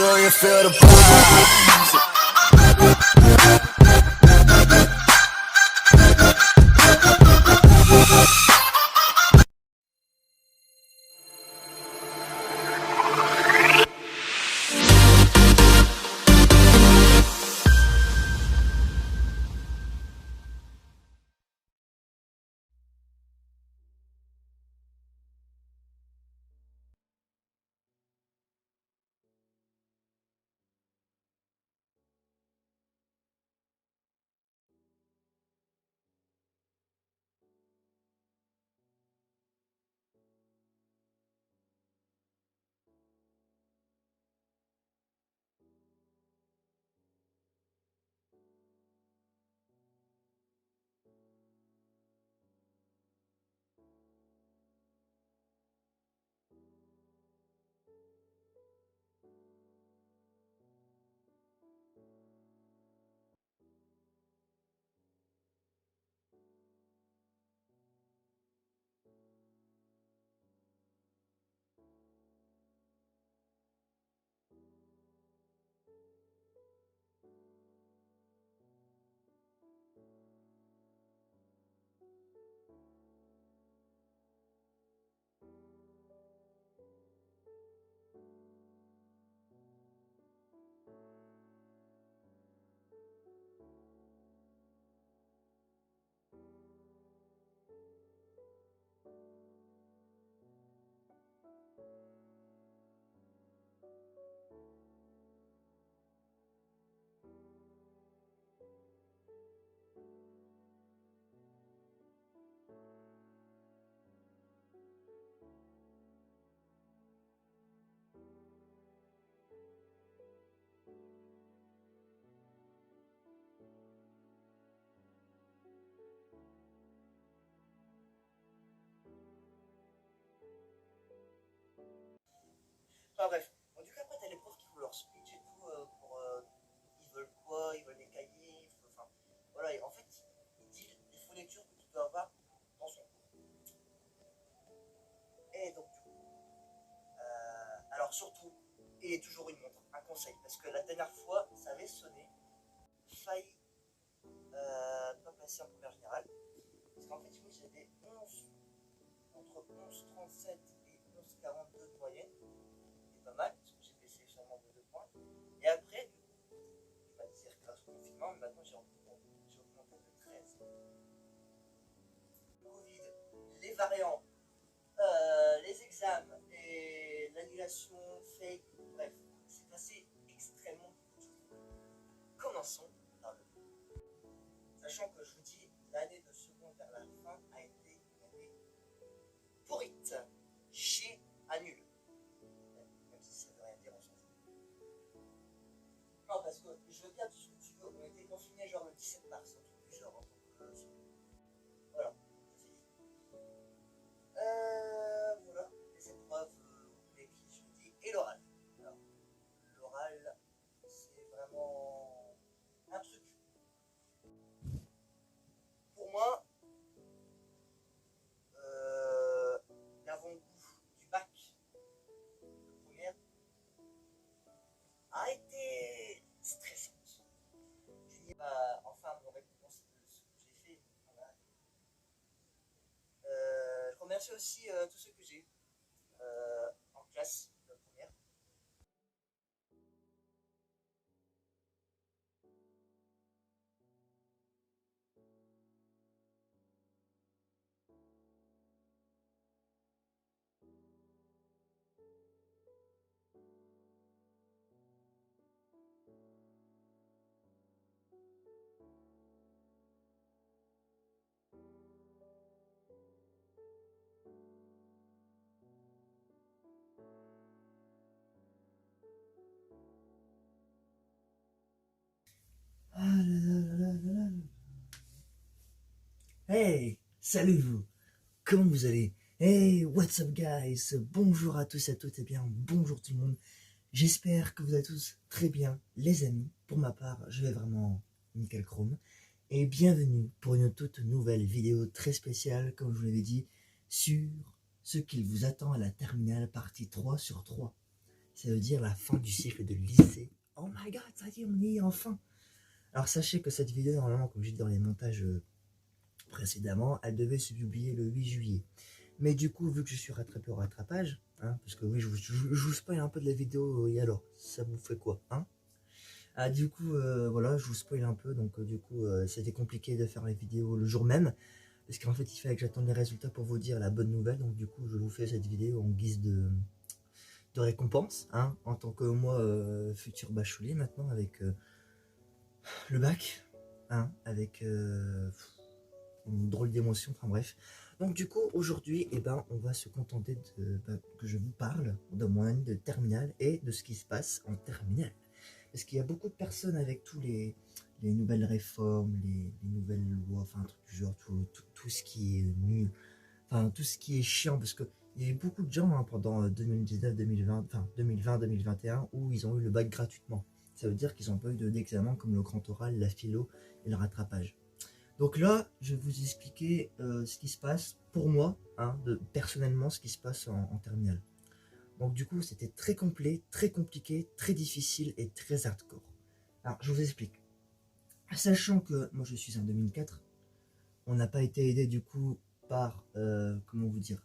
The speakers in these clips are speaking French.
sure you feel the vibes. Enfin bref, bon, du coup après t'as les profs qui font leur speech et tout, ils veulent quoi, ils veulent des cahiers, enfin voilà, et en fait ils disent les fournitures que tu dois avoir dans son cours. Et donc du coup, alors surtout, et toujours une montre, un conseil, parce que la dernière fois ça avait sonné, failli pas passer en première générale, parce qu'en fait oui j'avais 11, entre 11,37 et 11,42 de moyenne, c'est pas mal, parce que j'ai baissé seulement de 2 points. Et après, du coup, je vais dire grâce au confinement, mais maintenant j'ai augmenté de 13. Le Covid, les variants, les examens et l'annulation fake, bref, c'est passé extrêmement vite. Commençons par le coup. Sachant que je vous dis, l'année de seconde vers la fin a été une année pourrite, chier à nul. Même si ça veut rien dire, on s'en fout. Non, parce que je veux bien tout ce que tu veux. On était confinés genre le 17 mars, un truc du genre. Voilà, c'est dit. Voilà, les épreuves, l'écrit, je vous dis, et l'oral. Alors, l'oral, c'est vraiment un truc. Pour moi, l'avant-goût du bac de première a été stressante. Je dis, enfin, me récompenser de ce que j'ai fait. Voilà. Je remercie aussi tous ceux que j'ai eu en classe de première. Ah là là là là là. Hey, salut vous, comment vous allez? Hey, what's up guys? Bonjour à tous et à toutes, et bien bonjour tout le monde. J'espère que vous allez tous très bien, les amis. Pour ma part, je vais vraiment nickel chrome. Et bienvenue pour une toute nouvelle vidéo très spéciale, comme je vous l'avais dit, sur ce qu'il vous attend à la terminale partie 3 sur 3. ça veut dire la fin du cycle de lycée. Oh my god, ça y est, on y est enfin. Alors sachez que cette vidéo, normalement, comme j'ai dit dans les montages précédemment, elle devait se publier le 8 juillet. Mais du coup, vu que je suis rattrapé au rattrapage, hein, parce que oui, je vous spoil un peu de la vidéo, et alors, ça vous fait quoi, hein? Ah, du coup, voilà, je vous spoil un peu, donc du coup, c'était compliqué de faire les vidéos le jour même, parce qu'en fait, il fallait que j'attende les résultats pour vous dire la bonne nouvelle, donc du coup, je vous fais cette vidéo en guise de récompense, hein, en tant que moi, futur bachelier maintenant, avec le bac, hein, avec une drôle d'émotion, enfin bref. Donc du coup, aujourd'hui, eh ben, on va se contenter que je vous parle de mon année de terminale et de ce qui se passe en terminale. Parce qu'il y a beaucoup de personnes avec tous les nouvelles réformes, les nouvelles lois, enfin un truc du genre, tout ce qui est nul, enfin tout ce qui est chiant, parce que il y a eu beaucoup de gens hein, pendant 2019, 2020, enfin 2020, 2021, où ils ont eu le bac gratuitement. Ça veut dire qu'ils n'ont pas eu d'examen comme le grand oral, la philo et le rattrapage. Donc là, je vais vous expliquer ce qui se passe pour moi, hein, personnellement, ce qui se passe en terminale. Donc du coup, c'était très complet, très compliqué, très difficile et très hardcore. Alors, je vous explique. Sachant que moi, je suis en 2004, on n'a pas été aidé du coup par, comment vous dire,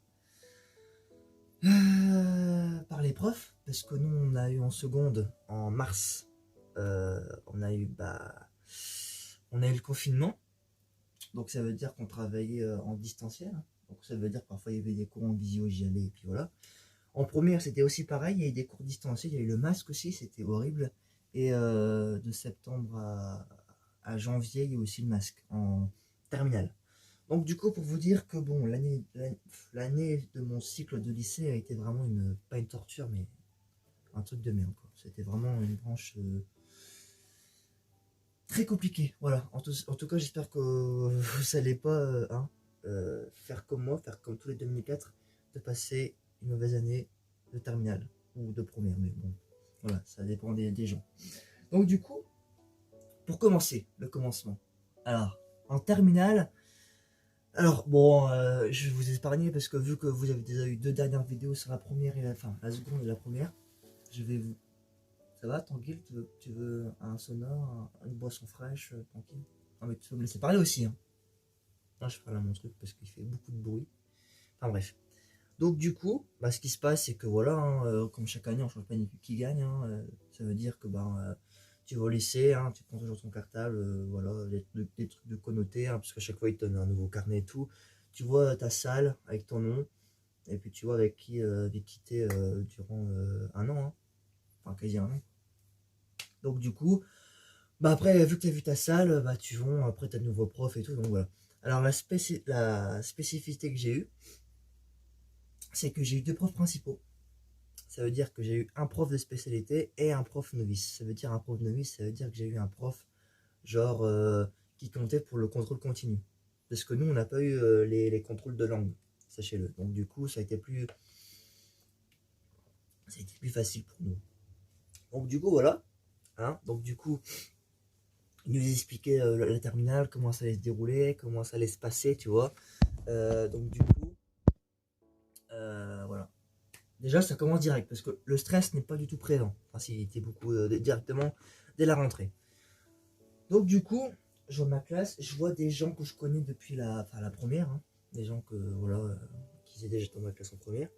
par les profs, parce que nous, on a eu en seconde, en mars, on a eu le confinement. Donc ça veut dire qu'on travaillait en distanciel. Donc ça veut dire que parfois il y avait des cours en visio, j'y allais et puis voilà. En première c'était aussi pareil, il y a eu des cours distanciels, il y a eu le masque aussi, c'était horrible. Et de septembre à janvier, il y a eu aussi le masque en terminale. Donc du coup pour vous dire que bon, l'année de mon cycle de lycée a été vraiment pas une torture mais un truc de merde quoi. C'était vraiment une branche très compliqué, voilà. En tout cas, j'espère que vous n'allez pas hein, faire comme moi, faire comme tous les 2004, de passer une mauvaise année de terminale ou de première, mais bon, voilà, ça dépend des gens. Donc du coup, pour commencer, le commencement. Alors, en terminale, alors bon, je vais vous épargner parce que vu que vous avez déjà eu 2 dernières vidéos sur la première et la seconde et la première, je vais vous. Ça va, tranquille, tu veux un sonore, une boisson fraîche, tranquille. Ah mais tu peux me laisser parler aussi, hein. Non, je parle à mon truc parce qu'il fait beaucoup de bruit. Enfin bref. Donc du coup, ce qui se passe, c'est que voilà, hein, comme chaque année, on change pas une équipe qui gagne. Hein, ça veut dire que tu vas au lycée, hein, tu prends toujours ton cartable, voilà, des trucs de connotés, hein, parce qu'à chaque fois, ils te donnent un nouveau carnet et tout. Tu vois ta salle avec ton nom, et puis tu vois avec qui t'es durant un an, hein, enfin quasi un an. Donc du coup, après, vu que tu as vu ta salle, tu vas, après tu as de nouveaux profs et tout, donc voilà. Alors la spécificité que j'ai eue, c'est que j'ai eu 2 profs principaux. Ça veut dire que j'ai eu un prof de spécialité et un prof novice. Ça veut dire un prof novice, ça veut dire que j'ai eu un prof genre qui comptait pour le contrôle continu. Parce que nous, on n'a pas eu les contrôles de langue, sachez-le. Donc du coup, ça a été plus facile pour nous. Donc du coup, voilà. Hein, donc du coup, il nous expliquait la terminale, comment ça allait se dérouler, comment ça allait se passer, tu vois. Donc du coup, voilà. Déjà, ça commence direct, parce que le stress n'est pas du tout présent. Enfin, s'il était beaucoup directement dès la rentrée. Donc du coup, je vois ma classe, je vois des gens que je connais depuis la première, hein, des gens que voilà, qui étaient déjà dans ma classe en première.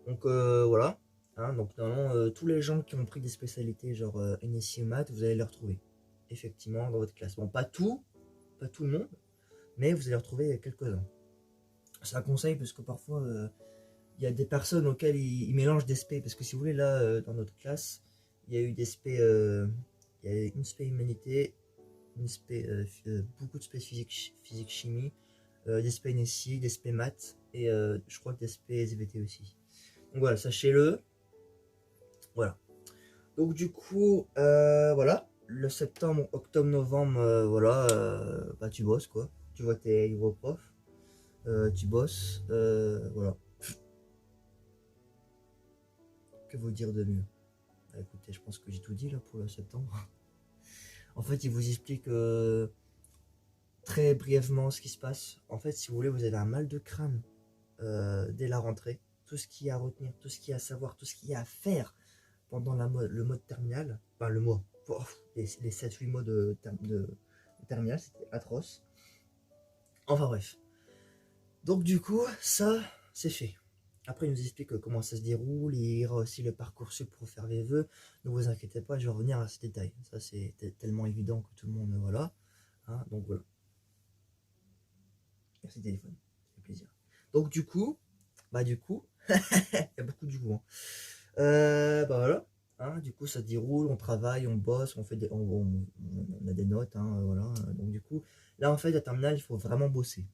Donc voilà. Hein, donc normalement, tous les gens qui ont pris des spécialités genre NSI ou maths, vous allez les retrouver effectivement dans votre classe. Bon, pas tout le monde, mais vous allez retrouver quelques-uns. C'est un conseil parce que parfois il y a des personnes auxquelles ils mélangent des spé. Parce que si vous voulez, là dans notre classe, il y a eu des spé, il y a une spé humanité, une spé, beaucoup de spé physique chimie, des spé NSI, des spé maths et je crois que des spé SVT aussi. Donc voilà, sachez-le. Voilà. Donc du coup, voilà. Le septembre, octobre, novembre, voilà, tu bosses quoi. Tu vois tes nouveaux profs, tu bosses, voilà. Que vous dire de mieux? Écoutez, je pense que j'ai tout dit là pour le septembre. En fait, il vous explique très brièvement ce qui se passe. En fait, si vous voulez, vous avez un mal de crâne dès la rentrée. Tout ce qu'il y a à retenir, tout ce qu'il y a à savoir, tout ce qu'il y a à faire pendant le mode terminal, enfin le mois, les 7-8 mois de terminal, c'était atroce. Enfin bref. Donc du coup, ça, c'est fait. Après, il nous explique comment ça se déroule, il y aura aussi le Parcoursup pour faire les vœux. Ne vous inquiétez pas, je vais revenir à ce détail. Ça, c'est tellement évident que tout le monde, voilà. Hein, donc voilà. Merci téléphone, ça fait plaisir. Donc du coup, il y a beaucoup de coup. Hein. Bah voilà. Hein, du coup, ça se déroule, on travaille, on bosse, on fait on a des notes, hein, voilà. Donc du coup, là en fait, à terminale, il faut vraiment bosser.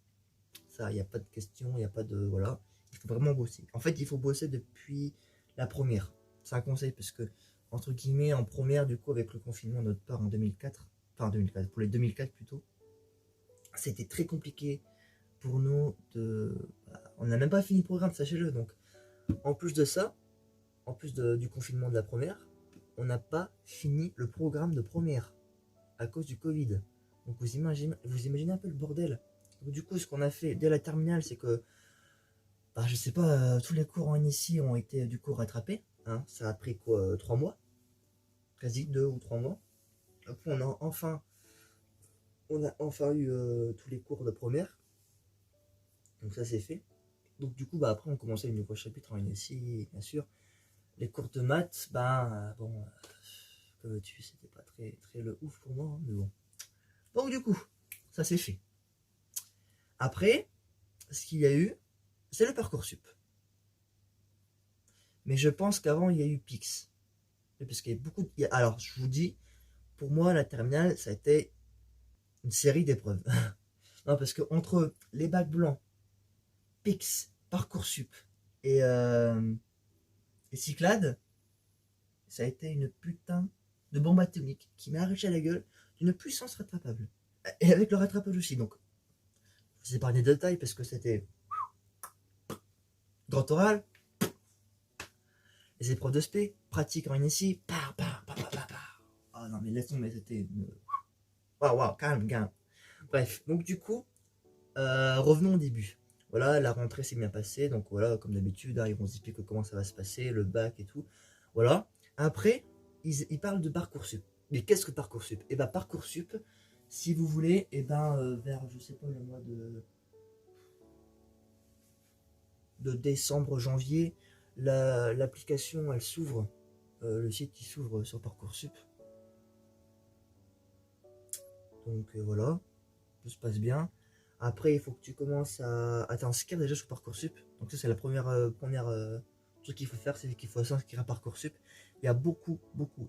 Ça, il n'y a pas de question, il n'y a pas de voilà. Il faut vraiment bosser. En fait, il faut bosser depuis la première. C'est un conseil parce que entre guillemets, en première, du coup, avec le confinement de notre part en 2004, enfin 2004, pour les 2004 plutôt, c'était très compliqué pour nous on n'a même pas fini le programme, sachez-le. Donc, en plus de ça, en plus du confinement de la première, on n'a pas fini le programme de première à cause du Covid. Donc, vous imaginez un peu le bordel. Donc, du coup, ce qu'on a fait dès la terminale, c'est que, bah, je sais pas, tous les cours en initie ont été du coup rattrapés. Hein. Ça a pris quoi, 3 mois, quasi 2 ou 3 mois. Après, on a enfin eu tous les cours de première. Donc ça c'est fait. Donc du coup, bah, après on commençait le nouveau chapitre en NSI, bien sûr. Les cours de maths, bon, que veux-tu, c'était pas très le ouf pour moi, hein, mais bon. Donc du coup, ça c'est fait. Après, ce qu'il y a eu, c'est le Parcoursup. Mais je pense qu'avant il y a eu Pix. Parce qu'il y a beaucoup de... Alors, je vous dis, pour moi, la terminale, ça a été une série d'épreuves. Non, parce que entre les bacs blancs, Pix, Parcoursup et Cyclades, ça a été une putain de bombe atomique qui m'a arraché la gueule d'une puissance rattrapable. Et avec le rattrapage aussi, donc je vous épargne des détails parce que c'était grand oral, les épreuves de spé, pratique en initie, ah non mais laisse tomber, c'était une... Waouh, calme. Bref, donc du coup, revenons au début. Voilà, la rentrée s'est bien passée, donc voilà, comme d'habitude, hein, ils vont vous expliquer comment ça va se passer, le bac et tout. Voilà. Après, ils parlent de Parcoursup. Mais qu'est-ce que Parcoursup? Et ben Parcoursup, si vous voulez, et vers, je sais pas, le mois de décembre, janvier, l'application, elle s'ouvre, le site qui s'ouvre sur Parcoursup. Donc voilà, tout se passe bien. Après, il faut que tu commences à t'inscrire déjà sur Parcoursup. Donc ça, c'est la première truc qu'il faut faire, c'est qu'il faut s'inscrire à Parcoursup. Il y a beaucoup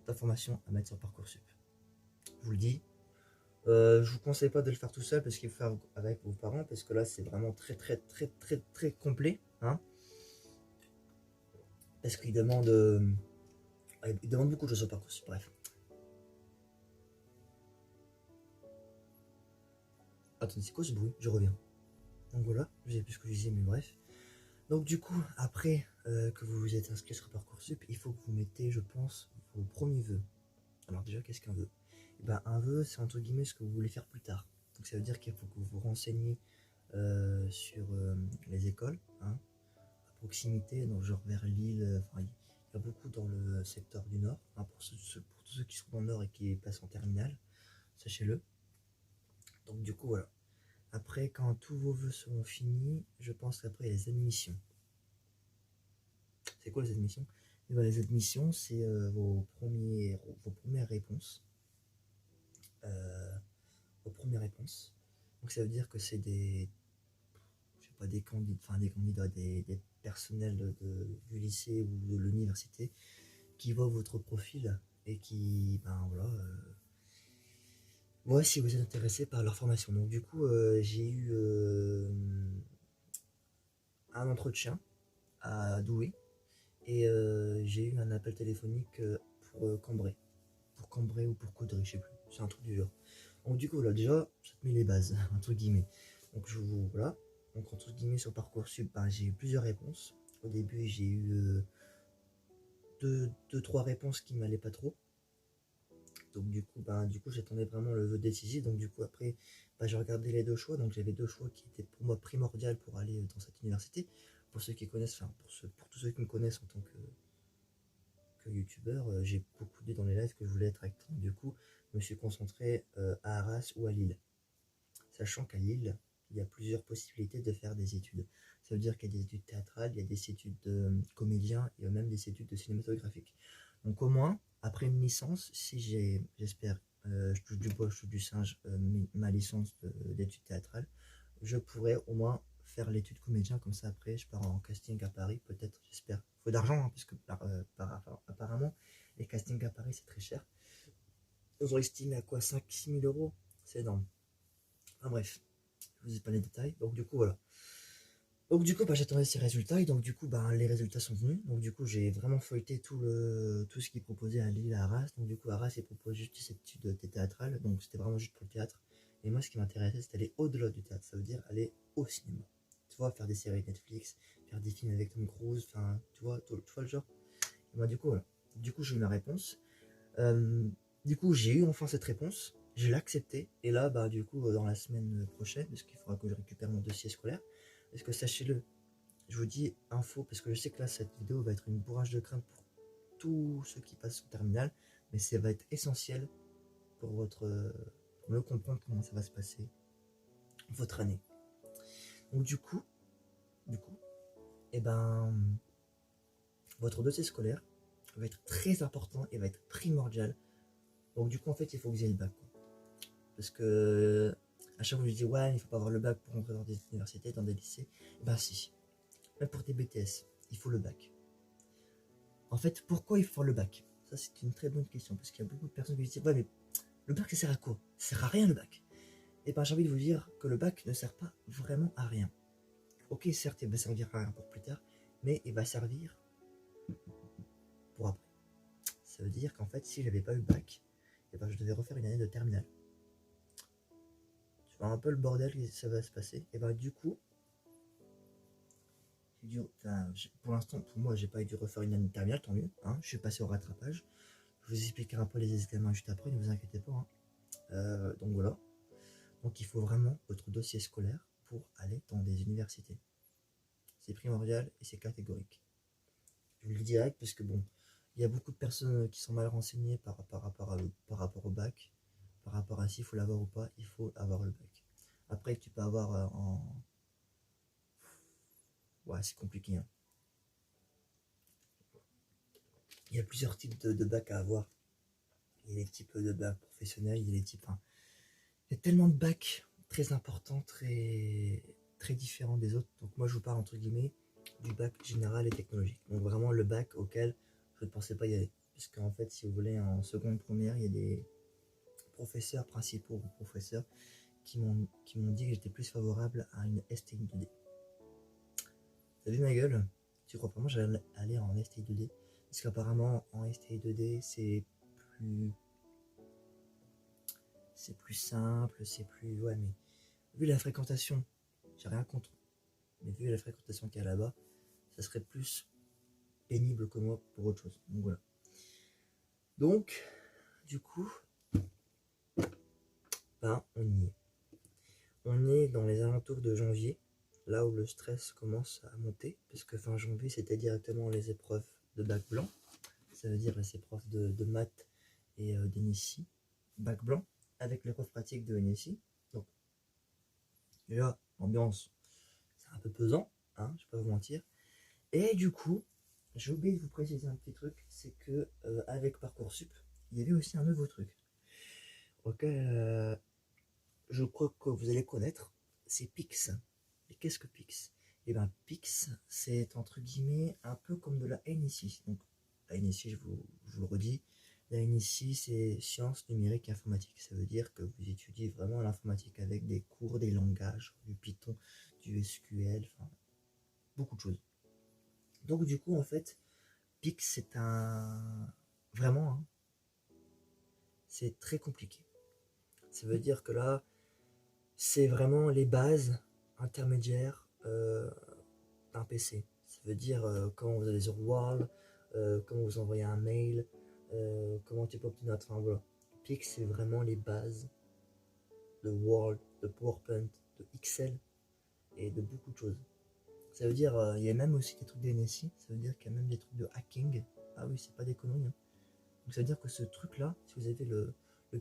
d'informations à mettre sur Parcoursup. Je vous le dis. Je vous conseille pas de le faire tout seul parce qu'il faut faire avec vos parents parce que là, c'est vraiment très complet. Hein, parce qu'il demande, il demande beaucoup de choses sur Parcoursup. Bref. Attendez, c'est quoi ce bruit? Je reviens. Donc voilà, je sais plus ce que je disais, mais bref. Donc du coup, après que vous vous êtes inscrit sur Parcoursup, il faut que vous mettez, je pense, vos premiers vœux. Alors déjà, qu'est-ce qu'un vœu? Et ben, un vœu, c'est entre guillemets ce que vous voulez faire plus tard. Donc ça veut dire qu'il faut que vous vous renseigniez sur les écoles, hein, à proximité, donc genre vers Lille, enfin, il y a beaucoup dans le secteur du Nord, hein, pour tous ceux qui sont dans le Nord et qui passent en terminale, sachez-le. Donc du coup, voilà. Après, quand tous vos vœux seront finis, je pense qu'après, il y a les admissions. C'est quoi les admissions? Et ben, les admissions, c'est vos premières réponses. Vos premières réponses. Donc ça veut dire que c'est des candidats, des personnels du lycée ou de l'université qui voient votre profil et qui, voient si vous êtes intéressé par leur formation. Donc du coup, j'ai eu un entretien à Douai et j'ai eu un appel téléphonique pour Cambrai. Pour Cambrai ou pour Coudray, je sais plus. C'est un truc du genre. Donc du coup, là, déjà, ça te met les bases, entre guillemets. Donc voilà. Donc entre guillemets, sur Parcoursup, j'ai eu plusieurs réponses. Au début, j'ai eu 2-3 réponses qui m'allaient pas trop. Donc du coup, j'attendais vraiment le vœu décisif. Donc du coup, après, j'ai regardé les deux choix. Donc j'avais deux choix qui étaient pour moi primordial pour aller dans cette université. Pour ceux qui connaissent, pour tous ceux qui me connaissent en tant que youtubeur, j'ai beaucoup dit dans les lives que je voulais être acteur. Du coup, je me suis concentré à Arras ou à Lille. Sachant qu'à Lille, il y a plusieurs possibilités de faire des études. Ça veut dire qu'il y a des études théâtrales, il y a des études de comédien, il y a même des études de cinématographique. Donc au moins, après une licence, si j'espère, je touche du bois, je touche du singe, ma licence d'études théâtrales, je pourrais au moins faire l'étude comédien, comme ça après je pars en casting à Paris, peut-être, j'espère. Il faut d'argent, hein, parce que apparemment, les castings à Paris c'est très cher. Ils ont estimé à quoi 5-6 000 euros, c'est énorme. Enfin bref, je vous ai pas les détails, donc du coup voilà. Donc du coup j'attendais ces résultats et donc du coup les résultats sont venus. Donc du coup j'ai vraiment feuilleté tout ce qu'ils proposaient à Lille, à Arras. Donc du coup Arras ils proposent juste cette étude théâtrale, donc c'était vraiment juste pour le théâtre. Et moi ce qui m'intéressait c'était aller au-delà du théâtre, ça veut dire aller au cinéma. Tu vois, faire des séries Netflix, faire des films avec Tom Cruise, enfin tu vois le genre. Et moi du coup voilà. Du coup j'ai eu ma réponse. Du coup j'ai eu enfin cette réponse, je l'ai acceptée. Et là du coup dans la semaine prochaine, parce qu'il faudra que je récupère mon dossier scolaire. Parce que sachez-le, je vous dis info, parce que je sais que là, cette vidéo va être une bourrage de crainte pour tous ceux qui passent au terminal, mais ça va être essentiel pour pour mieux comprendre comment ça va se passer votre année. Donc du coup, eh ben, votre dossier scolaire va être très important et va être primordial. Donc du coup, en fait, il faut que vous ayez le bac, quoi. Parce que à chaque fois, je dis ouais, il faut pas avoir le bac pour rentrer dans des universités, dans des lycées. Et ben si. Même pour tes BTS, il faut le bac. En fait, pourquoi il faut le bac? Ça, c'est une très bonne question, parce qu'il y a beaucoup de personnes qui disent ouais, mais le bac, ça sert à quoi? Ça sert à rien, le bac. Et ben, j'ai envie de vous dire que le bac ne sert pas vraiment à rien. Ok, certes, il va servir à rien pour plus tard, mais il va servir pour après. Ça veut dire qu'en fait, si j'avais pas eu le bac, et ben, je devais refaire une année de terminale. Tu vois un peu le bordel que ça va se passer. Et ben, du coup, pour l'instant, pour moi, j'ai pas dû refaire une année de terminale, tant mieux. Hein, je suis passé au rattrapage. Je vous expliquerai un peu les examens juste après, ne vous inquiétez pas. Hein. Donc voilà. Donc il faut vraiment votre dossier scolaire pour aller dans des universités. C'est primordial et c'est catégorique. Je vous le dis direct parce que bon, il y a beaucoup de personnes qui sont mal renseignées par rapport au bac, par rapport à s'il faut l'avoir ou pas, il faut avoir le bac. Après tu peux avoir Ouais, c'est compliqué. Hein. Il y a plusieurs types de bac à avoir. Il y a les types de bac professionnels, il y a les types... Hein. Il y a tellement de bacs très importants, très différents des autres. Donc moi je vous parle entre guillemets du bac général et technologique. Donc vraiment le bac auquel je ne pensais pas y aller. Parce qu'en fait, si vous voulez, en seconde première, il y a des professeurs principaux ou professeurs qui m'ont dit que j'étais plus favorable à une STI 2D. T'as vu ma gueule? Tu crois pas? Moi j'allais aller en STI 2D. Parce qu'apparemment en STI 2D c'est plus simple, c'est plus... Ouais, mais vu la fréquentation, j'ai rien contre. Mais vu la fréquentation qu'il y a là-bas, ça serait plus pénible que moi pour autre chose. Donc voilà. Donc, du coup, on y est. On est dans les alentours de janvier, là où le stress commence à monter, parce que fin janvier, c'était directement les épreuves de bac blanc. Ça veut dire les épreuves de maths et d'NSI. Bac blanc, avec l'épreuve pratique de NSI. Donc, déjà, l'ambiance, c'est un peu pesant, hein, je vais pas vous mentir. Et du coup, j'ai oublié de vous préciser un petit truc, c'est que avec Parcoursup, il y avait aussi un nouveau truc auquel je crois que vous allez connaître, c'est Pix. Et qu'est-ce que Pix? Et bien Pix, c'est entre guillemets un peu comme de la NSI. Donc la NSI, je vous le redis, la NSI c'est sciences numériques et informatique. Ça veut dire que vous étudiez vraiment l'informatique avec des cours, des langages, du Python, du SQL, enfin beaucoup de choses. Donc du coup en fait, Pix c'est vraiment, hein, c'est très compliqué. Ça veut dire que là, c'est vraiment les bases intermédiaires d'un PC. Ça veut dire comment vous allez sur Word, comment vous envoyez un mail, comment tu peux obtenir... Enfin voilà. Pix, c'est vraiment les bases de Word, de PowerPoint, de Excel et de beaucoup de choses. Ça veut dire, il y a même aussi des trucs d'NSI, ça veut dire qu'il y a même des trucs de hacking Ah oui, c'est pas des conneries. Hein. Donc ça veut dire que ce truc-là, si vous avez le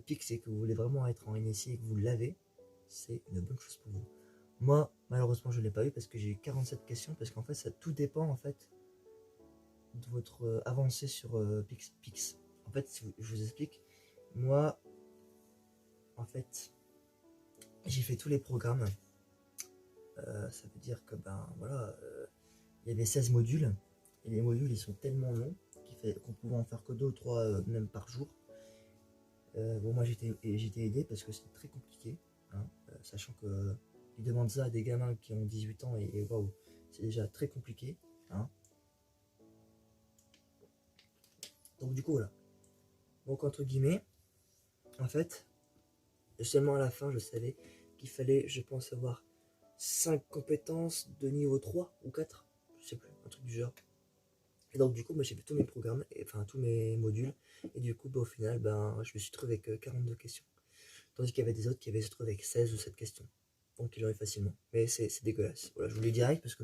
PIX et que vous voulez vraiment être en NSI et que vous l'avez, c'est une bonne chose pour vous. Moi, malheureusement, je ne l'ai pas eu parce que j'ai eu 47 questions, parce qu'en fait, ça tout dépend en fait de votre avancée sur PIX. En fait, si je vous explique, moi, en fait, j'ai fait tous les programmes. Ça veut dire que, ben voilà, il y avait 16 modules, et les modules, ils sont tellement longs qu'on pouvait en faire que 2 ou 3 même par jour. Bon, moi, j'étais aidé parce que c'était très compliqué, hein, sachant que ils demandent ça à des gamins qui ont 18 ans, et waouh, c'est déjà très compliqué, hein. Donc du coup, voilà. Donc entre guillemets, en fait, seulement à la fin, je savais qu'il fallait, je pense, avoir 5 compétences de niveau 3 ou 4, je sais plus, un truc du genre. Et donc du coup, moi j'ai fait tous mes programmes, enfin tous mes modules, et du coup, bah, au final, ben, je me suis trouvé avec 42 questions. Tandis qu'il y avait des autres qui avaient se trouvé avec 16 ou 7 questions. Donc ils l'auraient facilement. Mais c'est dégueulasse. Voilà, je vous le dis direct parce que,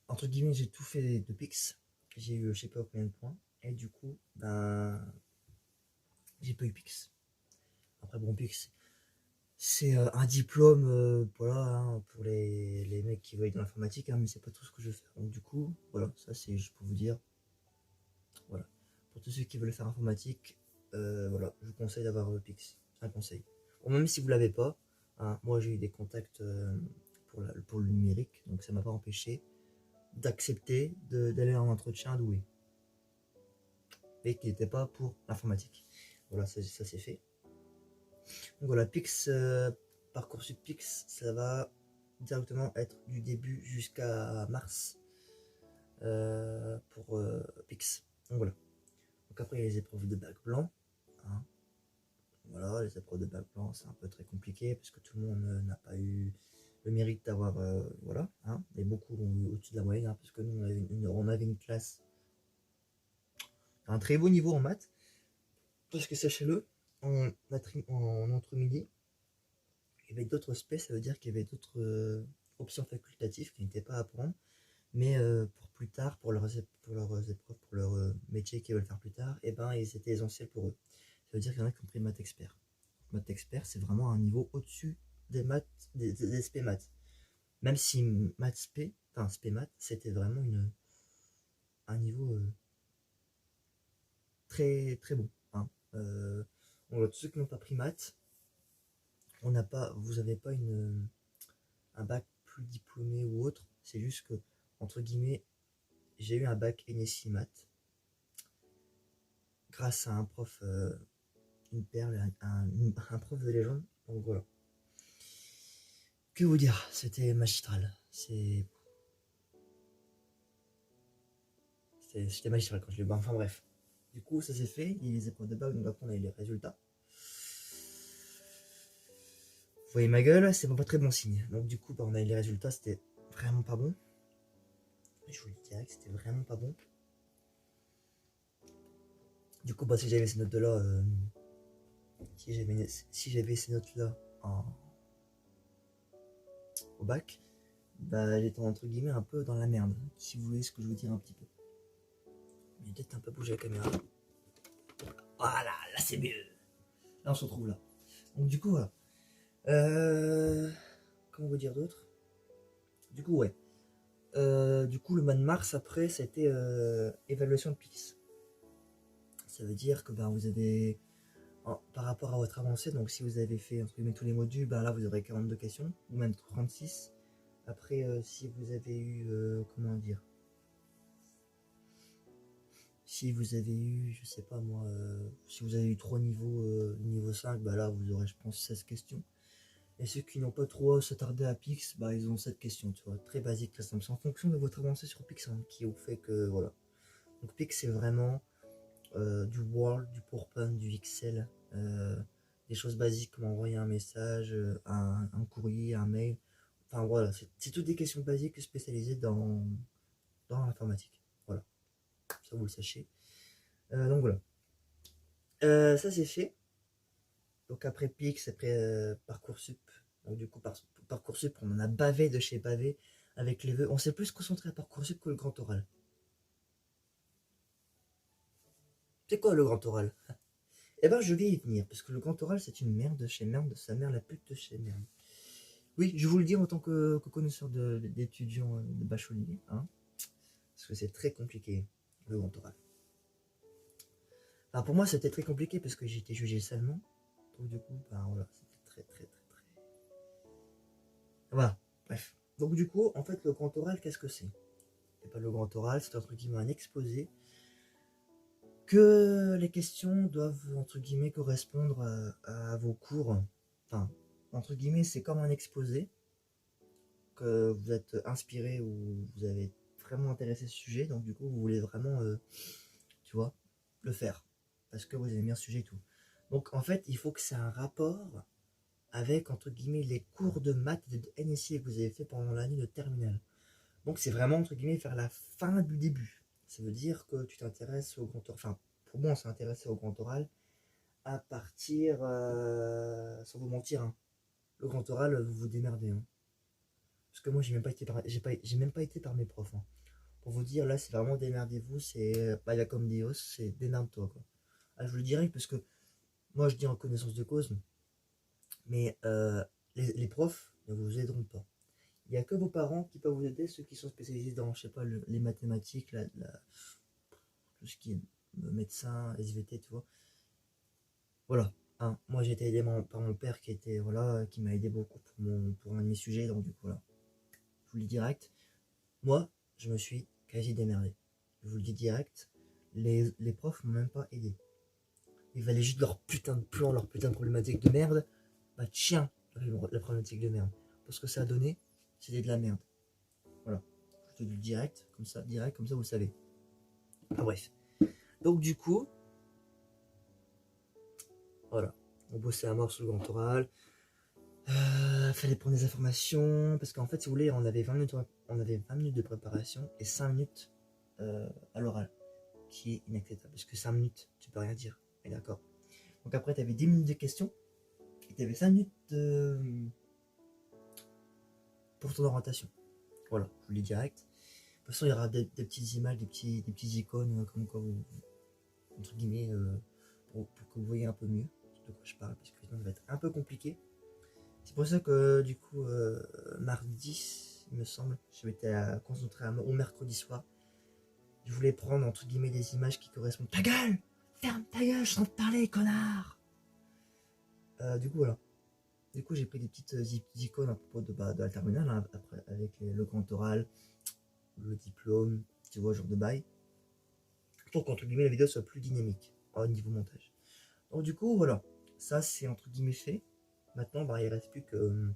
entre guillemets, j'ai tout fait de Pix. J'ai eu je sais pas combien de points. Et du coup, ben, j'ai pas eu Pix. Après, bon, Pix, c'est un diplôme, voilà, hein, pour les mecs qui veulent être dans l'informatique, hein, mais c'est pas tout ce que je veux faire. Donc du coup, voilà, ça c'est juste pour vous dire. Voilà. Pour tous ceux qui veulent faire informatique, voilà, je vous conseille d'avoir Pix. C'est un conseil. Bon, même si vous l'avez pas, hein, moi j'ai eu des contacts pour le numérique, donc ça m'a pas empêché d'accepter d'aller en entretien à Douai. Mais qui n'était pas pour l'informatique. Voilà, ça c'est fait. Donc voilà, Pix, Parcoursup Pix, ça va directement être du début jusqu'à mars pour Pix. Donc voilà. Donc après, il y a les épreuves de bac blanc. Hein. Voilà, les épreuves de bac blanc, c'est un peu très compliqué parce que tout le monde n'a pas eu le mérite d'avoir. Voilà. Hein. Et beaucoup l'ont eu au-dessus de la moyenne, hein, parce que nous, on avait une classe à un très beau niveau en maths. Parce que sachez-le, en entre-midi, il y avait d'autres spé, ça veut dire qu'il y avait d'autres options facultatives qui n'étaient pas à prendre, mais pour plus tard, pour leurs épreuves, pour leur métier qu'ils veulent faire plus tard, et ben ils étaient essentiels pour eux. Ça veut dire qu'il y en a qui ont pris maths expert. Maths expert, c'est vraiment un niveau au-dessus des maths, des spé maths. Même si maths spé, enfin spé maths, c'était vraiment un niveau très très bon. Hein. Tous ceux qui n'ont pas pris maths, vous n'avez pas un bac plus diplômé ou autre, c'est juste que, entre guillemets, j'ai eu un bac NSI maths grâce à un prof, une perle, un prof de légende. Donc voilà. Que vous dire, c'était magistral. C'était magistral quand je l'ai. Enfin bref. Du coup, ça s'est fait. Il y a les épreuves de bac, donc après on a eu les résultats. Vous voyez ma gueule, c'est pas très bon signe. Donc du coup, on a eu les résultats, c'était vraiment pas bon. Je vous le dis direct, c'était vraiment pas bon. Du coup, si j'avais ces notes-là, si j'avais ces notes-là au bac, bah j'étais entre guillemets un peu dans la merde, si vous voulez ce que je veux dire un petit peu. J'ai peut-être un peu bougé la caméra. Voilà, là c'est mieux. Là on se retrouve là. Donc du coup voilà. Comment vous dire d'autre? Du coup ouais. Du coup le mois de mars après ça a été évaluation de PIX. Ça veut dire que ben, vous avez par rapport à votre avancée, donc si vous avez fait entre guillemets tous les modules, ben là vous aurez 42 questions, ou même 36. Après, si vous avez eu, comment dire, si vous avez eu, je sais pas moi, si vous avez eu 3 niveaux, niveau 5, bah là vous aurez je pense 16 questions. Et ceux qui n'ont pas trop s'attarder à Pix, bah ils ont 7 questions, tu vois, très basique, très simple. C'est en fonction de votre avancée sur Pix hein, qui vous fait que, voilà. Donc Pix c'est vraiment du Word, du PowerPoint, du Excel, des choses basiques comme envoyer un message, un courrier, un mail. Enfin voilà, c'est toutes des questions basiques spécialisées dans l'informatique. Voilà, ça vous le sachez. Donc voilà. Ça c'est fait. Donc après Pix, après Parcoursup. Donc du coup, Parcoursup, on en a bavé de chez bavé avec les vœux. On s'est plus concentré à Parcoursup que le grand oral. C'est quoi le grand oral? Eh ben, je vais y venir, parce que le grand oral, c'est une merde de chez merde, de sa mère, la pute de chez merde. Oui, je vous le dis en tant que connaisseur d'étudiants de bachelier, hein, parce que c'est très compliqué, le grand oral. Enfin, pour moi, c'était très compliqué parce que j'ai été jugé salement, donc du coup, ben voilà, c'était très. Voilà, bref. Donc du coup, en fait, le grand oral, qu'est-ce que c'est? C'est pas le grand oral, c'est entre guillemets un exposé que les questions doivent entre guillemets correspondre à vos cours. Enfin, entre guillemets, c'est comme un exposé que vous êtes inspiré ou vous avez vraiment intéressé ce sujet, donc du coup, vous voulez vraiment, tu vois, le faire parce que vous aimez bien ce sujet et tout. Donc en fait, il faut que ça ait un rapport avec entre guillemets les cours de maths et de NSI que vous avez fait pendant l'année de terminale. Donc c'est vraiment entre guillemets faire la fin du début. Ça veut dire que tu t'intéresses au grand oral. Enfin, pour moi, on s'est intéressé au grand oral à partir, sans vous mentir, hein, le grand oral, vous vous démerdez. Hein. Parce que moi, j'ai même pas été par mes profs. Hein. Pour vous dire, là, c'est vraiment démerdez-vous. C'est pas la comme Dios, c'est démerde-toi. Quoi. Ah, je vous le dirais parce que moi, je dis en connaissance de cause, mais les profs ne vous aideront pas. Il n'y a que vos parents qui peuvent vous aider, ceux qui sont spécialisés dans, je sais pas, les mathématiques, tout ce qui est médecin, SVT, tu vois. Voilà. Hein. Moi, j'ai été aidé par mon père qui était, voilà, qui m'a aidé beaucoup pour un de mes sujets, donc du coup, voilà. Je vous le dis direct. Moi, je me suis quasi démerdé. Je vous le dis direct. Les profs m'ont même pas aidé. Il fallait juste leur putain de plan, leur putain de problématique de merde. Bah, tiens, la problématique de merde. Parce que ça a donné, c'était de la merde. Voilà. Je te le dis direct, comme ça, vous le savez. Enfin, bref. Donc, du coup, voilà. On bossait à mort sur le grand oral. Fallait prendre des informations. Parce qu'en fait, si vous voulez, on avait 20 minutes de préparation et 5 minutes à l'oral. Qui est inacceptable. Parce que 5 minutes, tu peux rien dire. Et d'accord. Donc après, tu avais 10 minutes de questions. Et tu avais 5 minutes pour ton orientation. Voilà, je vous le dis direct. De toute façon, il y aura des petites images, des petits icônes, comme quoi vous, entre guillemets, pour que vous voyez un peu mieux de quoi je parle, parce que sinon ça va être un peu compliqué. C'est pour ça que du coup, mardi, il me semble, je m'étais concentré au mercredi soir. Je voulais prendre entre guillemets des images qui correspondent. Ta gueule! Ferme ta gueule, je suis en train de parler, connard! Du coup, voilà. Du coup, j'ai pris des petites icônes à propos de la terminale, hein, après, avec le grand oral, le diplôme, tu vois, genre de bail. Pour qu'entre guillemets la vidéo soit plus dynamique au niveau montage. Donc du coup voilà, ça c'est entre guillemets fait. Maintenant bah il reste plus que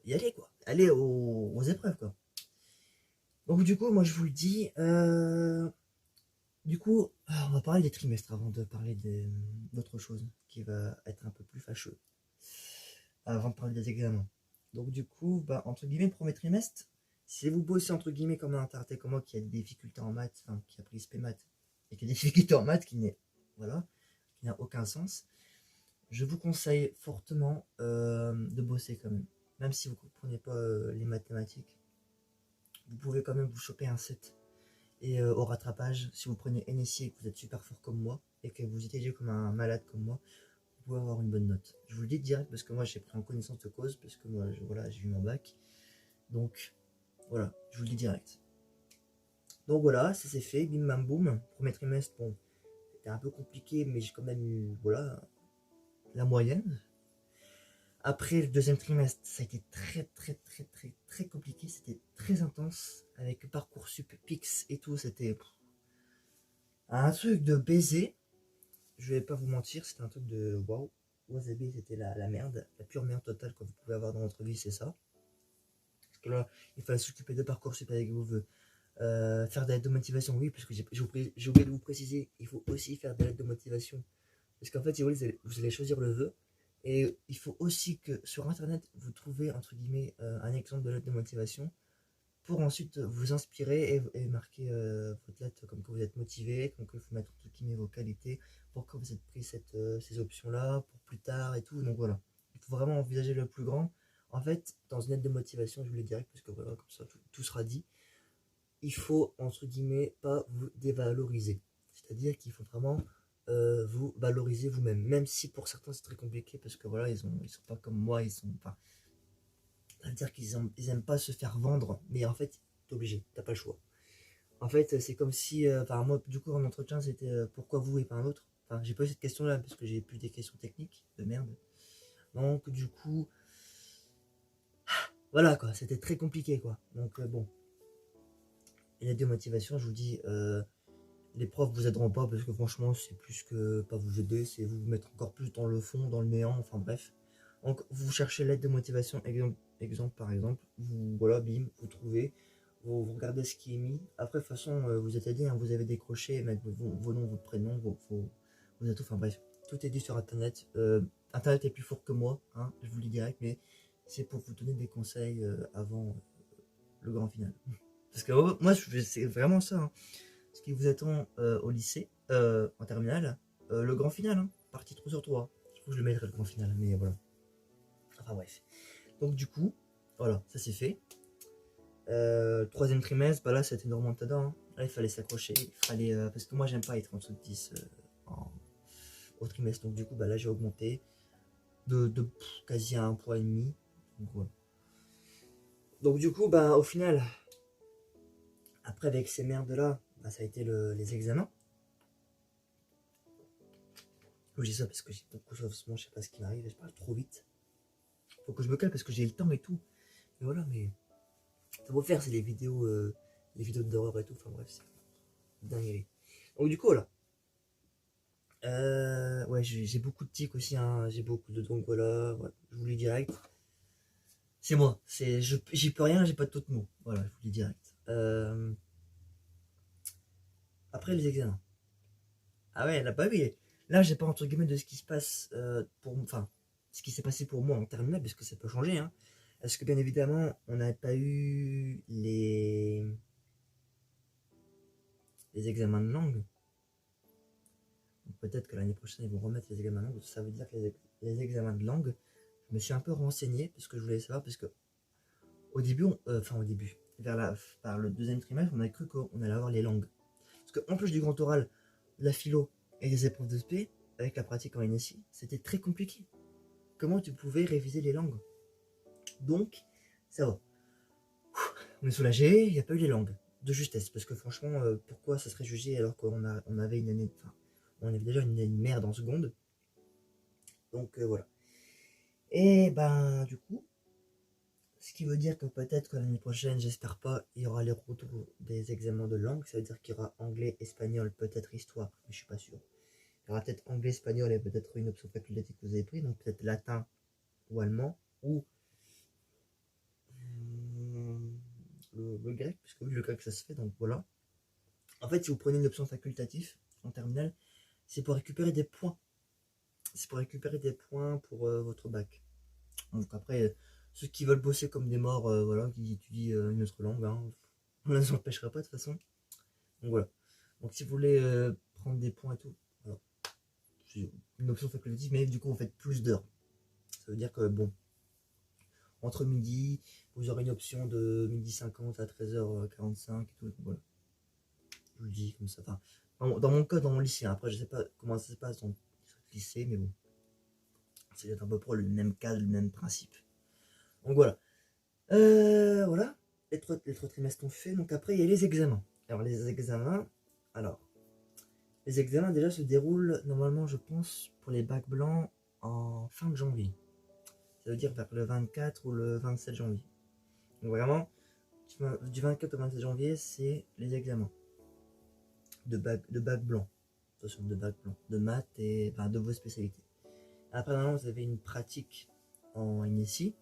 y aller quoi, aller aux épreuves quoi. Donc du coup moi je vous le dis, du coup on va parler des trimestres avant de parler d'autre chose qui va être un peu plus fâcheux. Avant de parler des examens. Donc du coup bah entre guillemets premier trimestre. Si vous bossez entre guillemets comme un intéressé comme moi qui a des difficultés en maths, enfin qui a pris SP maths et qui a des difficultés en maths qui n'est voilà, qui n'a aucun sens, je vous conseille fortement de bosser quand même. Même si vous ne comprenez pas les mathématiques, vous pouvez quand même vous choper un 7. Et au rattrapage, si vous prenez NSI et que vous êtes super fort comme moi et que vous étudiez comme un malade comme moi, vous pouvez avoir une bonne note. Je vous le dis direct parce que moi j'ai pris en connaissance de cause parce que moi voilà, j'ai eu mon bac. Donc voilà, je vous le dis direct. Donc voilà, ça c'est fait, bim bam boum. Premier trimestre, bon, c'était un peu compliqué, mais j'ai quand même eu, voilà, la moyenne. Après le deuxième trimestre, ça a été très compliqué, c'était très intense, avec Parcoursup, Pix et tout, c'était un truc de baiser. Je vais pas vous mentir, c'était un truc de waouh. Wasabi, c'était la merde, la pure merde totale que vous pouvez avoir dans votre vie, c'est ça. Parce que là, il fallait s'occuper de Parcoursup avec vos vœux. Faire des lettres de motivation, oui, parce que j'ai oublié de vous préciser, il faut aussi faire des lettres de motivation. Parce qu'en fait, si vous allez choisir le vœu, et il faut aussi que sur internet, vous trouvez entre guillemets un exemple de lettre de motivation pour ensuite vous inspirer et marquer votre lettre comme que vous êtes motivé, comme que vous mettre entre guillemets vos qualités, pourquoi vous êtes pris ces options-là pour plus tard et tout. Donc voilà, il faut vraiment envisager le plus grand. En fait, dans une lettre de motivation, je vous le dirai, parce que voilà, comme ça tout sera dit. il faut, entre guillemets, pas vous dévaloriser. C'est-à-dire qu'il faut vraiment vous valoriser vous-même. Même si pour certains c'est très compliqué parce que voilà, ils sont pas comme moi, ils sont pas. C'est-à-dire ils aiment pas se faire vendre, mais en fait, t'es obligé, t'as pas le choix. En fait, c'est comme si, enfin, moi, du coup, en entretien, c'était pourquoi vous et pas un autre. Enfin, j'ai pas eu cette question-là parce que j'ai plus des questions techniques de merde. Donc, du coup, voilà quoi, c'était très compliqué quoi. Donc, bon. Et la démotivation, je vous dis, les profs vous aideront pas parce que franchement, c'est plus que pas vous aider, c'est vous mettre encore plus dans le fond, dans le néant, enfin bref. Donc, vous cherchez l'aide de motivation, exemple par exemple, vous, voilà, bim, vous trouvez. Vous regardez ce qui est mis. Après, de toute façon, vous êtes aidé, hein, vous avez décroché, mettre vos noms, vos prénoms, vos atouts, enfin bref, tout est dit sur Internet. Internet est plus fort que moi, hein, je vous le dis direct, mais c'est pour vous donner des conseils avant le grand final. Parce que moi, c'est vraiment ça, hein, ce qui vous attend au lycée, en terminale, le grand final, hein, partie 3 sur 3. Je trouve que je le mettrai le grand final, mais voilà. Enfin bref. Donc du coup, voilà, ça c'est fait. Troisième trimestre, bah là c'était une remontada, hein. Là il fallait s'accrocher, il fallait parce que moi j'aime pas être en dessous de 10 au trimestre, donc du coup bah là j'ai augmenté de quasi à un point et demi. Donc voilà. Donc du coup bah au final, après avec ces merdes là, bah, ça a été les examens. Je dis ça parce que j'ai beaucoup de je sais pas ce qui m'arrive, je parle trop vite. Faut que je me calme parce que j'ai le temps et tout. Mais voilà, mais ça va faire, c'est les vidéos d'horreur et tout, enfin bref, c'est dingue. Donc du coup voilà. Ouais, j'ai beaucoup de tics aussi, hein. J'ai beaucoup de donc voilà, ouais, je vous le dis direct. C'est moi, j'y peux rien, j'ai pas de taux de mots. Voilà, je vous le dis direct. Après les examens. Ah ouais, là, bah oui, là j'ai pas entre guillemets de ce qui se passe enfin, ce qui s'est passé pour moi en terminale, parce que ça peut changer, hein. Parce que bien évidemment, on n'a pas eu les examens de langue. Donc peut-être que l'année prochaine ils vont remettre les examens de langue. Ça veut dire que les examens de langue, je me suis un peu renseigné parce que je voulais savoir, parce que au début, enfin au début, par le deuxième trimestre, on a cru qu'on allait avoir les langues. Parce qu'en plus du grand oral, de la philo et des épreuves de SP, avec la pratique en NSI, c'était très compliqué. Comment tu pouvais réviser les langues? Donc, ça va. On est soulagé, il n'y a pas eu les langues. De justesse, parce que franchement, pourquoi ça serait jugé alors on avait une année, enfin, on avait déjà une année de merde en seconde. Donc voilà. Et ben, du coup, ce qui veut dire que peut-être que l'année prochaine, j'espère pas, il y aura les retours des examens de langue. Ça veut dire qu'il y aura anglais, espagnol, peut-être histoire, mais je suis pas sûr. Il y aura peut-être anglais, espagnol et peut-être une option facultative que vous avez pris, donc peut-être latin ou allemand, ou le grec, puisque oui, le grec ça se fait, donc voilà. En fait, si vous prenez une option facultative en terminale, c'est pour récupérer des points. C'est pour récupérer des points pour votre bac. Donc après, ceux qui veulent bosser comme des morts, voilà, qui étudient une autre langue, hein, on ne les empêchera pas de toute façon. Donc voilà. Donc si vous voulez prendre des points et tout, voilà. C'est une option facultative, mais du coup vous faites plus d'heures. Ça veut dire que bon, entre midi, vous aurez une option de midi 50 à 13h45 et tout. Donc voilà. Je vous le dis comme ça. Enfin, dans mon cas, dans mon lycée, hein. Après je sais pas comment ça se passe dans le lycée, mais bon. C'est à peu près le même cas, le même principe. Donc voilà. Voilà. Les trois trimestres ont fait. Donc après, il y a les examens. Alors alors, les examens déjà se déroulent normalement, je pense, pour les bacs blancs en fin de janvier. Ça veut dire vers le 24 ou le 27 janvier. Donc vraiment, du 24 au 27 janvier, c'est les examens de bac blanc. Attention, de bac blanc. De maths et enfin, de vos spécialités. Après, normalement, vous avez une pratique en NSI.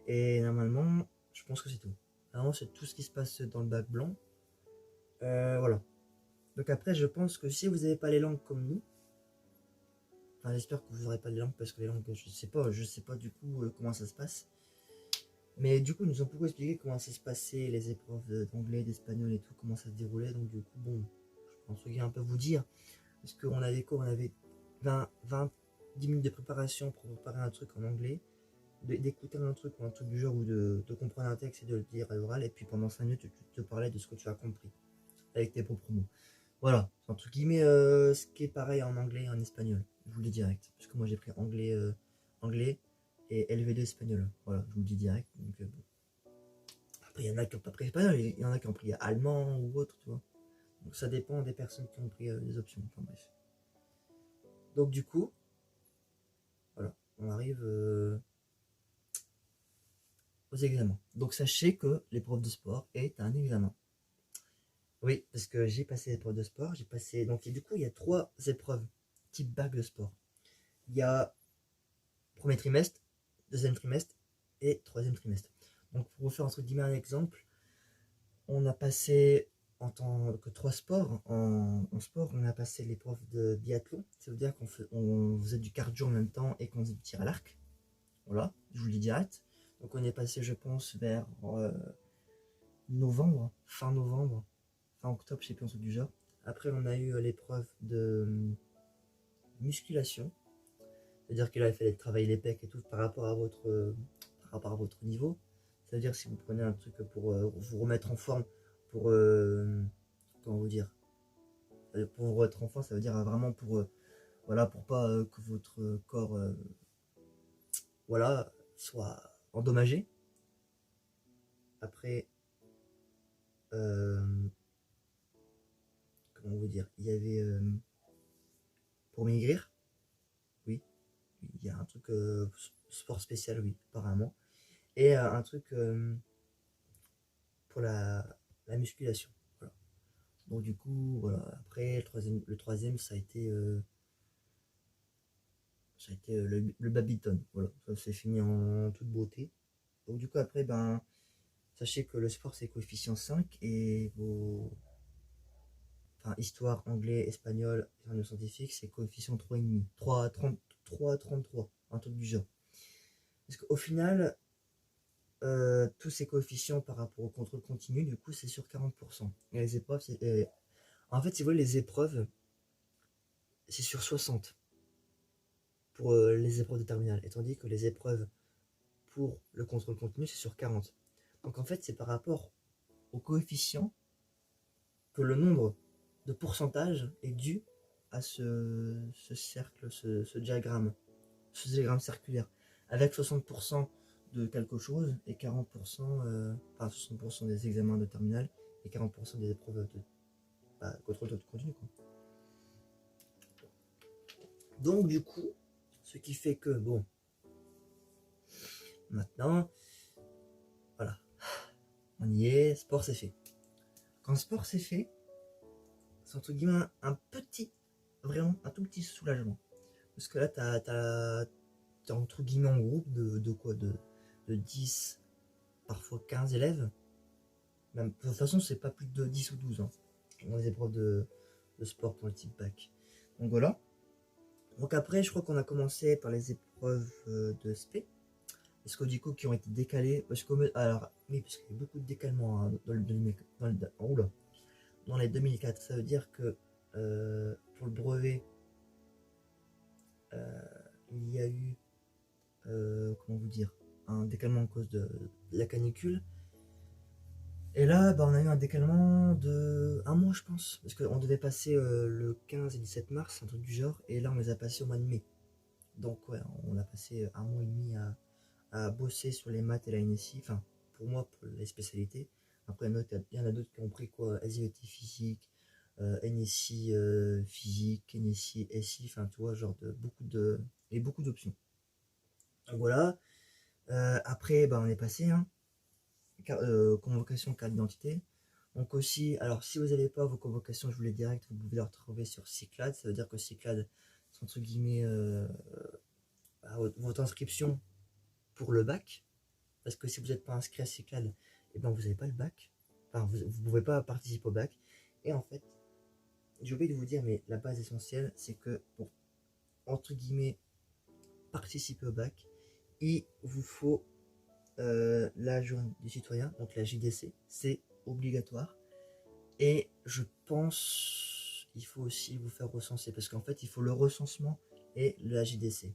Et normalement, je pense que c'est tout. Normalement, c'est tout ce qui se passe dans le bac blanc. Voilà. Donc après, je pense que si vous n'avez pas les langues comme nous, enfin, j'espère que vous n'aurez pas les langues parce que les langues, je sais pas du coup comment ça se passe. Mais du coup, ils nous ont beaucoup expliqué comment ça se passait, les épreuves d'anglais, d'espagnol et tout, comment ça se déroulait. Donc du coup, bon, je pense qu'il y a un peu vous dire. Parce qu'on avait quoi? On avait 10 minutes de préparation pour préparer un truc en anglais. d'écouter un truc ou un truc du genre, ou de comprendre un texte et de le dire à l'oral, et puis pendant 5 minutes, tu te parlais de ce que tu as compris, avec tes propres mots. Voilà, c'est entre guillemets ce qui est pareil en anglais et en espagnol. Je vous le dis direct, parce que moi j'ai pris anglais et LV2 espagnol. Voilà, je vous le dis direct. Donc, bon. Après, il y en a qui n'ont pas pris espagnol, il y en a qui ont pris allemand ou autre, tu vois. Donc ça dépend des personnes qui ont pris les options. Enfin bref. Donc du coup, voilà, on arrive aux examens. Donc sachez que l'épreuve de sport est un examen. Oui, parce que j'ai passé l'épreuve de sport, j'ai passé. Donc du coup, il y a 3 épreuves type bac de sport. Il y a premier trimestre, deuxième trimestre et troisième trimestre. Donc pour vous faire entre guillemets un exemple, on a passé en tant que 3 sports, en sport, on a passé l'épreuve de biathlon. Ça veut dire on faisait du cardio en même temps et qu'on faisait du tir à l'arc. Voilà, je vous le dis direct. Donc on est passé, je pense, vers novembre, fin octobre, je sais plus, un truc du genre. Après, on a eu l'épreuve de musculation. C'est-à-dire qu'il avait fallu travailler les pecs et tout par rapport à votre niveau. C'est-à-dire si vous prenez un truc pour vous remettre en forme, pour comment vous dire, pour vous remettre en forme, ça veut dire vraiment pour voilà, pour pas que votre corps voilà, soit endommagé. Après, comment vous dire, il y avait pour maigrir, oui, il y a un truc sport spécial, oui, apparemment, et un truc pour la musculation. Voilà. Donc du coup, voilà. Après, le troisième ça a été le badminton. Voilà, ça s'est fini en toute beauté. Donc du coup, après, ben, sachez que le sport c'est coefficient 5 et enfin, histoire, anglais, espagnol, scientifique, c'est coefficient 3,5. 3, 30, 3, 33, un truc du genre. Parce qu'au final, tous ces coefficients par rapport au contrôle continu, du coup, c'est sur 40%. Et les épreuves, en fait, si vous voulez, les épreuves, c'est sur 60 pour les épreuves de terminale. Et tandis que les épreuves pour le contrôle continu, c'est sur 40. Donc en fait, c'est par rapport au coefficient que le nombre de pourcentage est dû à ce cercle, ce diagramme circulaire, avec 60% de quelque chose et 40%, enfin 60% des examens de terminale et 40% des épreuves de contrôle de continu, quoi. Donc du coup, ce qui fait que, bon, maintenant, voilà, on y est, sport c'est fait. Quand sport c'est fait, c'est entre guillemets vraiment un tout petit soulagement. Parce que là, t'es entre guillemets en groupe de quoi de 10, parfois 15 élèves. Même, de toute façon, c'est pas plus de 10 ou 12 hein, dans les épreuves de sport pour le type bac. Donc voilà. Donc après, je crois qu'on a commencé par les épreuves de SP. Parce que du coup, qui ont été décalées. Alors, oui, parce qu'il y a beaucoup de décalements hein, dans les 2004. Ça veut dire que pour le brevet, il y a eu, comment vous dire, un décalement à cause de la canicule. Et là, bah, on a eu un décalement de un mois, je pense. Parce qu'on devait passer le 15 et 17 mars, un truc du genre. Et là, on les a passés au mois de mai. Donc, ouais, on a passé un mois et demi à bosser sur les maths et la NSI. Enfin, pour moi, pour les spécialités. Après, il y en a d'autres qui ont pris quoi, SVT physique, NSI physique, NSI SI. Enfin, tu vois, genre beaucoup d'options. Donc voilà. Après, bah, on est passé, hein. Convocation, carte d'identité. Donc aussi, alors si vous n'avez pas vos convocations, je vous les direct, vous pouvez les retrouver sur Cyclade. Ça veut dire que Cyclade, c'est entre guillemets votre inscription pour le bac. Parce que si vous n'êtes pas inscrit à Cyclade, et ben vous n'avez pas le bac. Enfin, vous ne pouvez pas participer au bac. Et en fait, j'ai oublié de vous dire, mais la base essentielle, c'est que pour, entre guillemets, participer au bac, il vous faut la journée du citoyen, donc la JDC, c'est obligatoire. Et je pense il faut aussi vous faire recenser parce qu'en fait il faut le recensement et la JDC.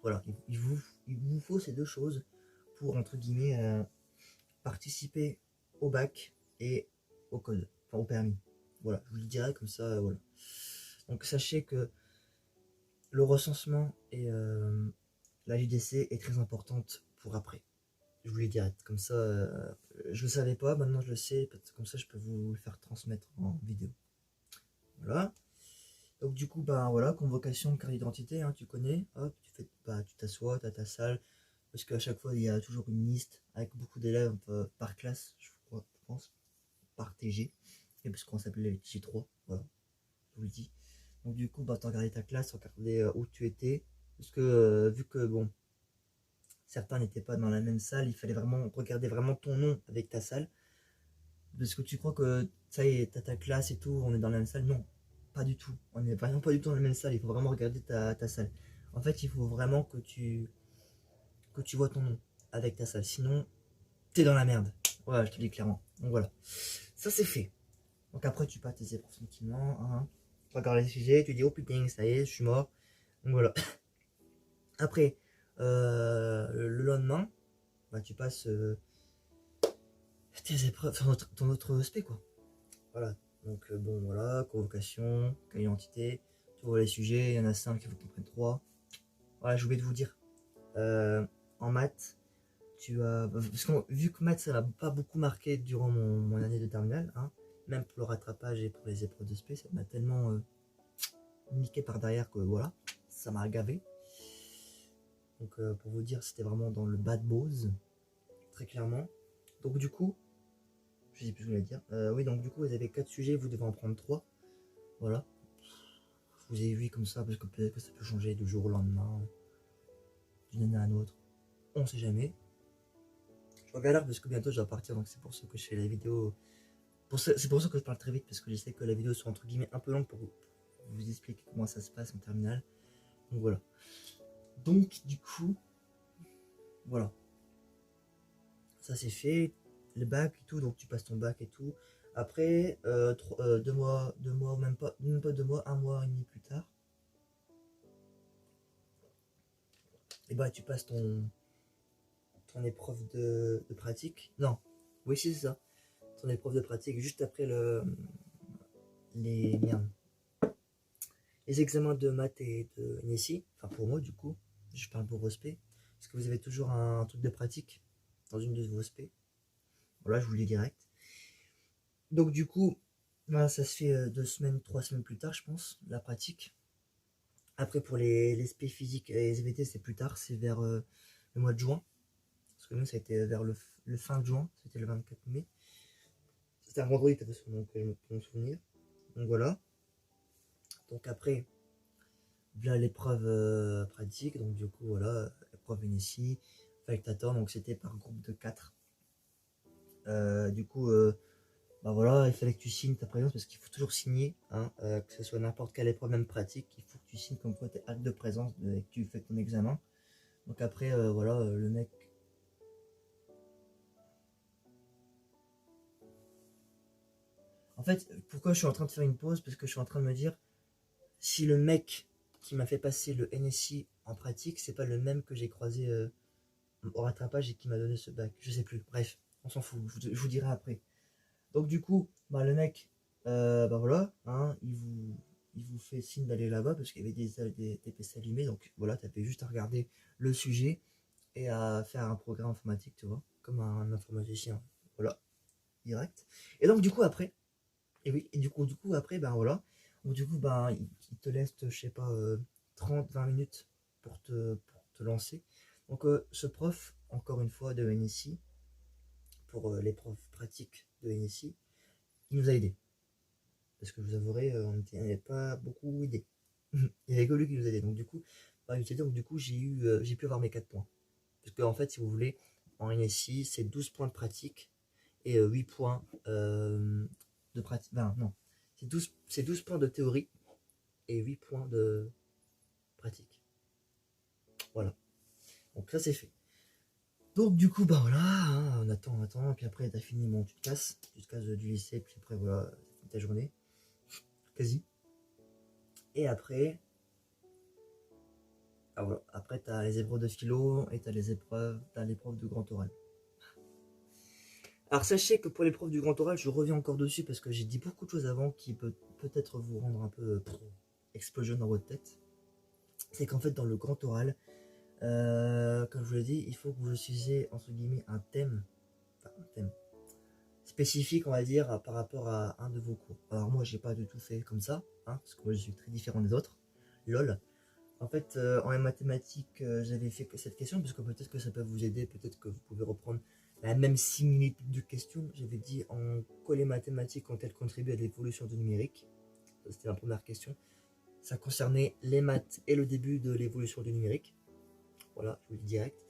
Voilà, il vous faut ces deux choses pour, entre guillemets, participer au bac et au code, enfin au permis. Voilà, je vous le dirai comme ça, voilà. Donc sachez que le recensement et la JDC est très importante pour après. Je vous le dirai, comme ça, je le savais pas, maintenant je le sais, comme ça je peux vous le faire transmettre en vidéo. Voilà. Donc du coup, bah voilà, convocation, carte d'identité, hein, tu connais, hop, tu t'assois, tu as ta salle, parce qu'à chaque fois il y a toujours une liste avec beaucoup d'élèves par classe, je crois, je pense, par TG, et parce qu'on s'appelait les TG3, voilà, je vous le dis. Donc du coup, bah tu regardais ta classe, regardais où tu étais, parce que vu que bon, certains n'étaient pas dans la même salle, il fallait vraiment regarder vraiment ton nom avec ta salle, parce que tu crois que ça y est, t'as ta classe et tout, on est dans la même salle, non, pas du tout, on n'est vraiment pas du tout dans la même salle, il faut vraiment regarder ta salle. En fait, il faut vraiment que tu vois ton nom avec ta salle, sinon t'es dans la merde. Voilà, je te le dis clairement. Donc voilà, ça c'est fait. Donc après, tu passes tes épreuves tranquillement, hein. Tu regardes les sujets, tu dis oh putain, ça y est, je suis mort. Donc voilà. Après, le lendemain, bah, tu passes tes épreuves, enfin, ton autre spé quoi. Voilà. Donc bon, voilà, convocation, carte d'identité, tu vois les sujets, il y en a 5, il faut que tu en prennes 3. Voilà, j'ai oublié de vous dire. En maths, tu as. Parce que vu que maths, ça m'a pas beaucoup marqué durant mon année de terminale, hein, même pour le rattrapage et pour les épreuves de spé, ça m'a tellement niqué par derrière que voilà, ça m'a gavé. Donc pour vous dire, c'était vraiment dans le bad buzz, très clairement. Donc du coup, je sais plus ce que je voulais dire. Oui, donc du coup, vous avez 4 sujets, vous devez en prendre 3. Voilà. Je vous ai vu comme ça, parce que peut-être que ça peut changer du jour au lendemain, d'une année à une autre. On sait jamais. Je regarde l'heure parce que bientôt je dois partir, donc c'est pour ça que je fais la vidéo. C'est pour ça que je parle très vite, parce que je sais que la vidéo soit entre guillemets un peu longue pour vous expliquer comment ça se passe en terminale. Donc voilà. Donc du coup, voilà. Ça c'est fait. Le bac et tout, donc tu passes ton bac et tout. Après, 2 mois, même pas 2 mois, 1 mois et demi plus tard, et bah tu passes ton épreuve de pratique. Non, oui c'est ça. Ton épreuve de pratique juste après les, merde, les examens de maths et de NSI. Enfin pour moi du coup, je parle pour vos spé. Parce que vous avez toujours un truc de pratique dans une de vos spé. Voilà, je vous le dis direct. Donc du coup, bah, ça se fait 2 semaines, 3 semaines plus tard, je pense, la pratique. Après, pour les spé physiques et les SVT, c'est plus tard, c'est vers le mois de juin. Parce que nous, ça a été vers le fin de juin, c'était le 24 mai. C'était un vendredi, de toute façon, donc je peux me souvenir. Donc voilà. Donc après, voilà l'épreuve pratique. Donc du coup, voilà, l'épreuve ici. Fallait que t'attends, donc c'était par groupe de 4. Du coup, bah voilà, il fallait que tu signes ta présence parce qu'il faut toujours signer, hein, que ce soit n'importe quelle épreuve, même pratique, il faut que tu signes comme quoi tu es acte de présence et que tu fais ton examen. Donc après, voilà, le mec. En fait, pourquoi je suis en train de faire une pause? Parce que je suis en train de me dire, si le mec qui m'a fait passer le NSI en pratique, c'est pas le même que j'ai croisé au rattrapage et qui m'a donné ce bac. Je sais plus. Bref, on s'en fout. Je vous dirai après. Donc du coup, bah, le mec, bah voilà, hein, il vous fait signe d'aller là-bas parce qu'il y avait des PC allumés. Donc voilà, tu avais juste à regarder le sujet et à faire un programme informatique, tu vois, comme un informaticien. Voilà, direct. Et donc du coup après, et oui, et du coup après, ben voilà. Donc du coup, ben il te laisse, je sais pas, 30-20 minutes pour te lancer. Donc ce prof, encore une fois, de NSI, pour l'épreuve pratique de NSI, il nous a aidés. Parce que je vous avouerai, on n'avait pas beaucoup aidé. Il n'y avait que lui qui nous aidait. Donc du coup, bah, donc, du coup j'ai pu avoir mes 4 points. Parce que en fait, si vous voulez, en NSI, c'est 12 points de pratique et 8 points de pratique. Ben, non, c'est 12 points de théorie et 8 points de pratique. Voilà. Donc ça c'est fait. Donc du coup, bah voilà, hein, on attend, puis après t'as fini, bon, tu te casses du lycée, puis après voilà, c'est ta journée, quasi. Et après, Ah voilà. Après, t'as les épreuves de philo et t'as l'épreuve de grand oral. Alors sachez que pour l'épreuve du grand oral, je reviens encore dessus parce que j'ai dit beaucoup de choses avant qui peut-être vous rendre un peu explosion dans votre tête. C'est qu'en fait dans le grand oral, comme je vous l'ai dit, il faut que vous utilisez entre guillemets un thème spécifique, on va dire, par rapport à un de vos cours. Alors moi j'ai pas du tout fait comme ça, hein, parce que moi je suis très différent des autres. LOL. En fait, en mathématiques, j'avais fait que cette question, parce que peut-être que ça peut vous aider, peut-être que vous pouvez reprendre la même similitude de question. J'avais dit en quoi les mathématiques ont-elles contribué à l'évolution du numérique. C'était la première question. Ça concernait les maths et le début de l'évolution du numérique. Voilà, je vous le dis direct.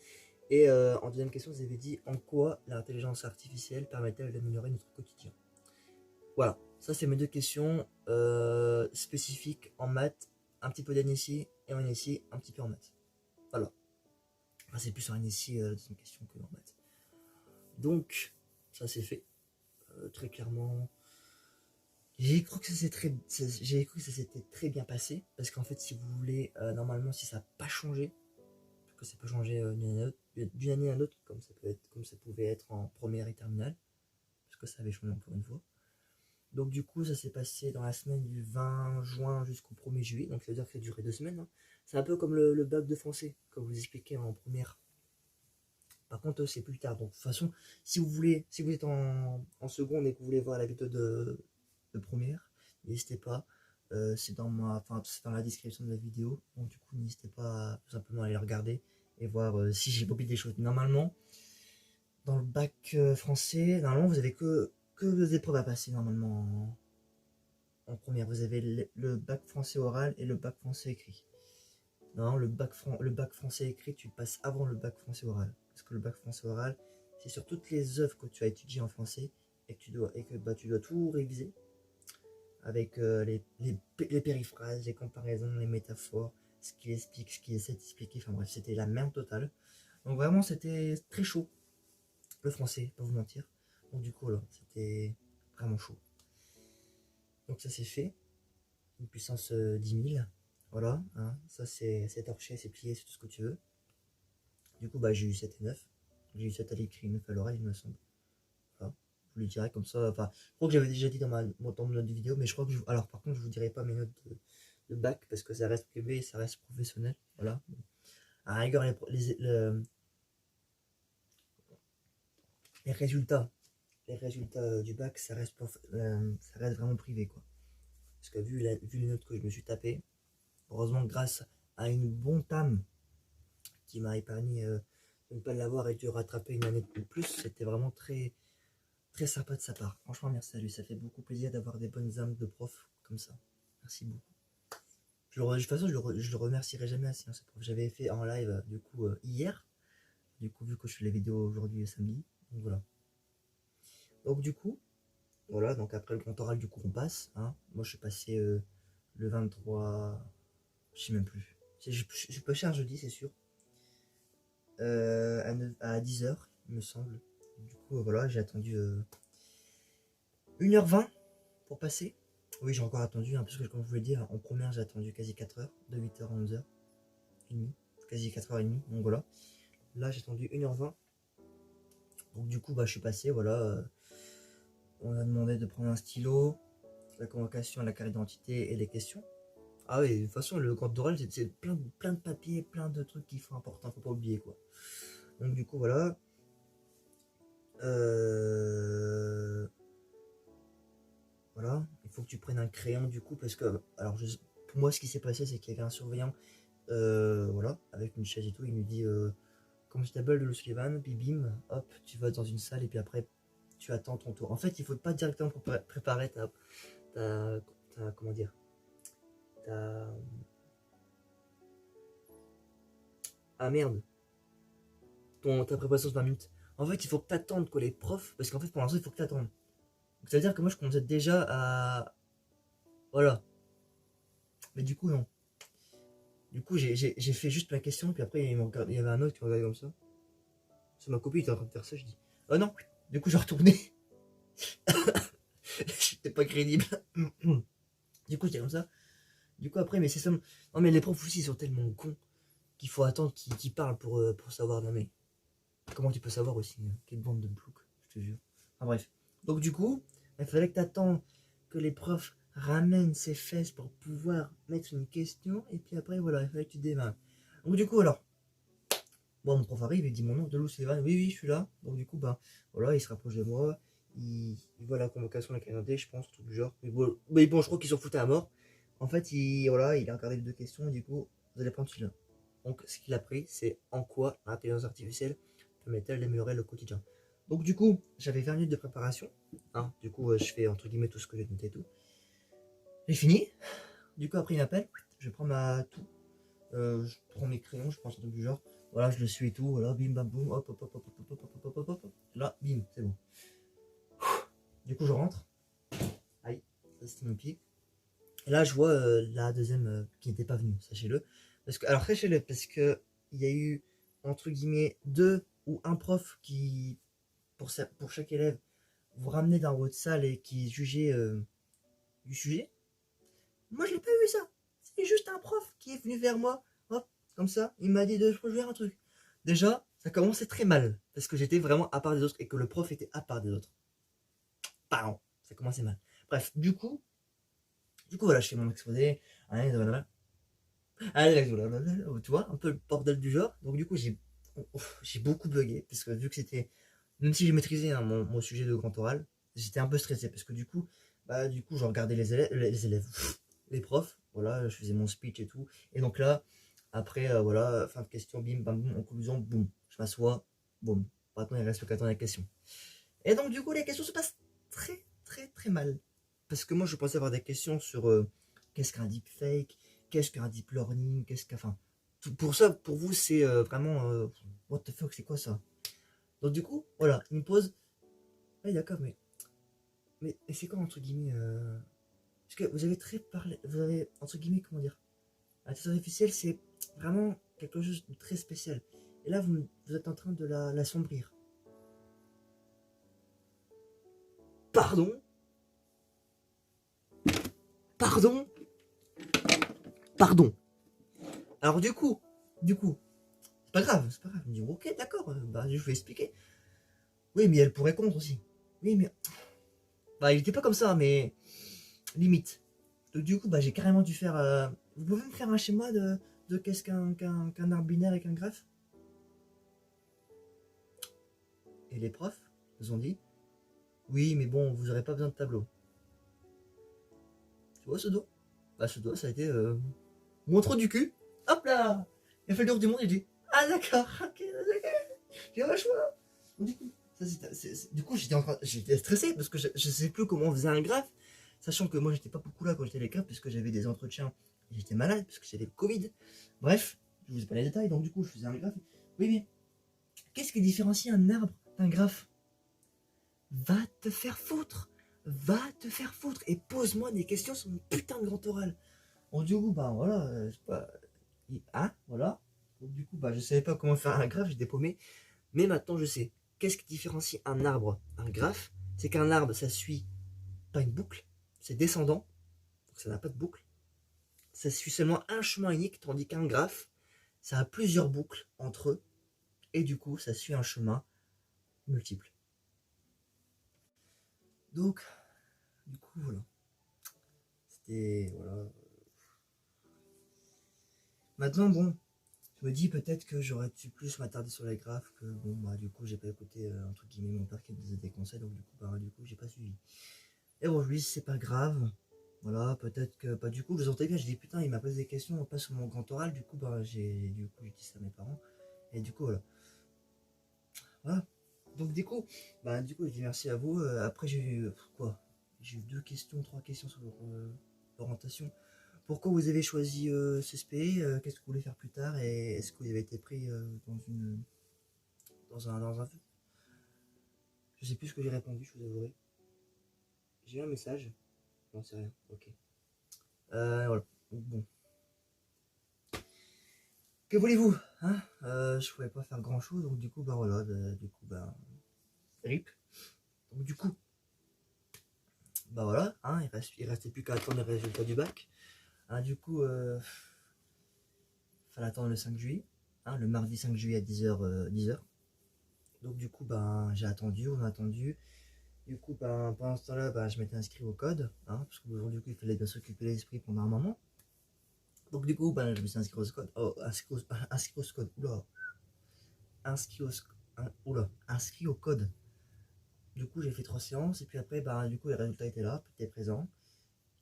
Et en deuxième question, vous avez dit en quoi l'intelligence artificielle permet-elle d'améliorer notre quotidien. Voilà, ça c'est mes deux questions spécifiques en maths, un petit peu d'NSI et en NSI, un petit peu en maths. Voilà. Enfin, c'est plus en NSI c'est une question que en maths. Donc, ça c'est fait. Très clairement. J'ai cru que ça s'était très bien passé. Parce qu'en fait, si vous voulez, normalement, si ça n'a pas changé, que ça peut changer d'une année à l'autre, comme ça pouvait être en première et terminale. Parce que ça avait changé encore une fois. Donc du coup, ça s'est passé dans la semaine du 20 juin jusqu'au 1er juillet. Donc ça veut dire que ça a duré 2 semaines. Hein. C'est un peu comme le bac de français, comme vous expliquez en première. Par contre, c'est plus tard. Donc de toute façon, si vous êtes en seconde et que vous voulez voir la vidéo de première, n'hésitez pas. C'est dans la description de la vidéo. Donc du coup, n'hésitez pas à tout simplement aller regarder et voir si j'ai oublié des choses. Normalement, dans le bac français, normalement, vous avez que deux épreuves à passer normalement en première. Vous avez le bac français oral et le bac français écrit. Non, le bac français écrit, tu le passes avant le bac français oral. Parce que le bac français oral, c'est sur toutes les œuvres que tu as étudiées en français et que tu dois tout réviser avec les périphrases, les comparaisons, les métaphores, ce qui explique, ce qui essaie d'expliquer. Enfin bref, c'était la merde totale. Donc vraiment, c'était très chaud, le français, pas vous mentir. Donc du coup, là, c'était vraiment chaud. Donc ça c'est fait. Une puissance 10 000. Voilà, hein, ça c'est torché, c'est plié, c'est tout ce que tu veux. Du coup, bah, j'ai eu 7 et 9. J'ai eu 7 à l'écrit, 9 à l'oral, il me semble. Voilà. Je vous le dirai comme ça. Enfin, je crois que j'avais déjà dit dans mon note de vidéo, mais je crois que alors par contre, je vous dirai pas mes notes de bac parce que ça reste privé et ça reste professionnel. Voilà. À la rigueur, les résultats du bac, ça reste vraiment privé, quoi. Parce que vu les notes que je me suis tapé, heureusement, grâce à une bonne TAM qui m'a épargné de ne pas l'avoir et de rattraper une année de plus, c'était vraiment très, très sympa de sa part. Franchement, merci à lui. Ça fait beaucoup plaisir d'avoir des bonnes âmes de prof comme ça. Merci beaucoup. De toute façon, je le remercierai jamais assez. Hein, ce prof. J'avais fait en live du coup hier. Du coup, vu que je fais les vidéos aujourd'hui samedi. Donc voilà. Donc du coup, voilà. Donc après le grand oral, du coup, on passe. Hein. Moi, je suis passé le 23. Je sais même plus. Je suis pas cher jeudi, c'est sûr. À 10h, il me semble. Du coup, voilà, j'ai attendu 1h20 pour passer. Oui, j'ai encore attendu, hein, parce que comme je vous l'ai dit, en première, j'ai attendu quasi 4h, de 8h à 11h30, quasi 4h30, donc voilà. Là, j'ai attendu 1h20. Donc du coup, bah, je suis passé, voilà. On a demandé de prendre un stylo, la convocation, la carte d'identité et les questions. Ah oui, de toute façon, le grand oral, c'est plein de papiers, plein de trucs qui sont importants, faut pas oublier, quoi. Donc du coup, voilà. Voilà, il faut que tu prennes un crayon du coup parce que, alors pour moi ce qui s'est passé c'est qu'il y avait un surveillant, voilà, avec une chaise et tout, il nous dit constable de Sullivan, puis bim, hop, tu vas dans une salle et puis après tu attends ton tour. En fait, il faut pas directement préparer ta comment dire, ta, ah merde, ta préparation de 20 minutes. En fait, il faut que tu attendes que les profs, parce qu'en fait pour l'instant il faut que tu attendes. Donc ça veut dire que moi je commençais déjà à, voilà, mais du coup non. Du coup, j'ai fait juste ma question, puis après, il y avait un autre qui me regardait comme ça. C'est ma copine qui était en train de faire ça, je dis oh non. Du coup, j'ai retourné. J'étais pas crédible. Du coup, j'étais comme ça. Du coup, après, mais c'est ça. Non, mais les profs aussi, ils sont tellement cons. qu'il faut attendre qu'il parle pour savoir. Non mais, comment tu peux savoir aussi quelle bande de ploucs, je te jure. Enfin bref. Donc du coup, il fallait que t'attendes que les profs ramènent ses fesses pour pouvoir mettre une question, et puis après voilà, il fallait que tu démarres. Donc du coup alors, bon, mon prof arrive, il dit mon nom, Delou Sullivan, oui oui je suis là. Donc du coup bah voilà, il se rapproche de moi, il voit la convocation de la calendrier, je pense, un truc du genre. Mais bon, je crois qu'ils s'en foutaient à mort. En fait, voilà, il a regardé les deux questions, et du coup, vous allez prendre celui-là. Donc ce qu'il a pris, c'est en quoi l'intelligence artificielle permet-elle d'améliorer le quotidien. Donc du coup, j'avais 20 minutes de préparation. Hein, du coup, je fais entre guillemets tout ce que j'ai noté et tout. J'ai fini. Du coup, après, il m'appelle. Je prends ma tout. Je prends mes crayons, je prends un truc du genre. Voilà, je le suis et tout. Voilà, bim, bam, boum. Hop, hop, hop, hop, hop, hop, hop, hop, hop, hop. Là, bim, c'est bon. Du coup, je rentre. Aïe, ça c'était mon pied. Et là, je vois la deuxième qui n'était pas venue, sachez-le. Parce que, alors, sachez-le, parce que il y a eu, entre guillemets, deux ou un prof qui, pour chaque élève, vous ramenait dans votre salle et qui jugeait du sujet. Moi, je n'ai pas eu ça. C'est juste un prof qui est venu vers moi, hop, comme ça. Il m'a dit de jouer un truc. Déjà, ça commençait très mal, parce que j'étais vraiment à part des autres et que le prof était à part des autres. Pardon, ça commençait mal. Bref, du coup, voilà, je fais mon exposé. Tu vois, un peu le bordel du genre. Donc, du coup, j'ai beaucoup bugué, parce que vu que c'était, même si j'ai maîtrisé hein, mon sujet de grand oral, j'étais un peu stressé, parce que du coup, je regardais les élèves, les profs, voilà, je faisais mon speech et tout. Et donc là, après, voilà, fin de question, bim, bam, boum, en conclusion, boum, je m'assois, boum. Maintenant, il reste le qu'à attendre la question. Et donc, du coup, les questions se passent très, très, très mal. Parce que moi, je pensais avoir des questions sur qu'est-ce qu'un deepfake, qu'est-ce qu'un deep learning, qu'est-ce qu'un. Enfin, pour ça, pour vous, c'est vraiment. What the fuck, c'est quoi ça? Donc, du coup, voilà, il me pose. Ah, d'accord, mais c'est quoi, entre guillemets parce que vous avez très parlé. Vous avez, entre guillemets, comment dire? L'intelligence artificielle, c'est vraiment quelque chose de très spécial. Et là, vous êtes en train de la sombrir. Pardon? Pardon? Pardon. Alors c'est pas grave, c'est pas grave. Il me dit, ok, d'accord, bah, je vais expliquer. Oui, mais elle pourrait contre aussi. Oui, mais. Bah, il était pas comme ça, mais. Limite. Donc, du coup, bah, j'ai carrément dû faire. Vous pouvez me faire un schéma de qu'est-ce qu'un arbre binaire et qu'un graphe? Et les profs nous ont dit, oui, mais bon, vous aurez pas besoin de tableau. Tu vois ce dos? Bah, ce dos, ça a été. Mon trou du cul. Hop là! Il a fait le tour du monde, il dit, ah d'accord, ok, d'accord. J'ai un choix. Du coup, du coup j'étais stressé parce que je sais plus comment on faisait un graphe, sachant que moi j'étais pas beaucoup là quand j'étais à l'école puisque j'avais des entretiens et j'étais malade parce que j'avais le Covid. Bref, je vous ai pas les détails, donc du coup je faisais un graphe. Oui, mais qu'est-ce qui différencie un arbre d'un graphe? Va te faire foutre! Va te faire foutre et pose-moi des questions sur mon putain de grand oral. Bon, du coup, bah voilà, je sais pas. Ah, voilà. Donc, du coup, bah je savais pas comment faire un graphe, j'étais paumé. Mais maintenant, je sais. Qu'est-ce qui différencie un arbre d'un graphe? C'est qu'un arbre, ça suit pas une boucle, c'est descendant, donc ça n'a pas de boucle. Ça suit seulement un chemin unique, tandis qu'un graphe, ça a plusieurs boucles entre eux, et du coup, ça suit un chemin multiple. Donc, du coup, voilà. C'était. Voilà. Maintenant, bon, je me dis peut-être que j'aurais dû plus m'attarder sur les graphes, que bon, bah, du coup, j'ai pas écouté, entre guillemets, mon père qui me faisait des conseils, donc du coup, j'ai pas suivi. Et bon, je lui dis, c'est pas grave. Voilà, peut-être que, bah, du coup, je le sentais bien. J'ai dit, putain, il m'a posé des questions, pas sur mon grand oral. Du coup, bah, j'ai dit ça à mes parents. Et du coup, voilà. Voilà. Donc, du coup, je dis merci à vous. Après, j'ai eu, quoi? J'ai eu 3 questions sur l'orientation. Pourquoi vous avez choisi CSP? Qu'est-ce que vous voulez faire plus tard? Et est-ce que vous avez été pris dans un. Je sais plus ce que j'ai répondu, je vous avouerai. J'ai eu un message. Non, c'est rien. Ok. Voilà. Bon. Que voulez-vous hein je pouvais pas faire grand chose, donc du coup, bah voilà, RIP. Donc du coup, bah voilà, hein, il restait plus qu'à attendre les résultats du bac. Hein, du coup, fallait attendre le 5 juillet, hein, le mardi 5 juillet à 10h. 10h. Donc du coup, ben, j'ai attendu, on a attendu. Du coup, ben, pendant ce temps-là, ben, je m'étais inscrit au code, hein, parce que du coup, il fallait bien s'occuper de l'esprit pendant un moment. Donc du coup, ben, je me suis inscrit au code. Oh, inscrit au code. Oula. Inscrit au code. Du coup, j'ai fait 3 séances, et puis après, ben, du coup, les résultats étaient là, tout était présent.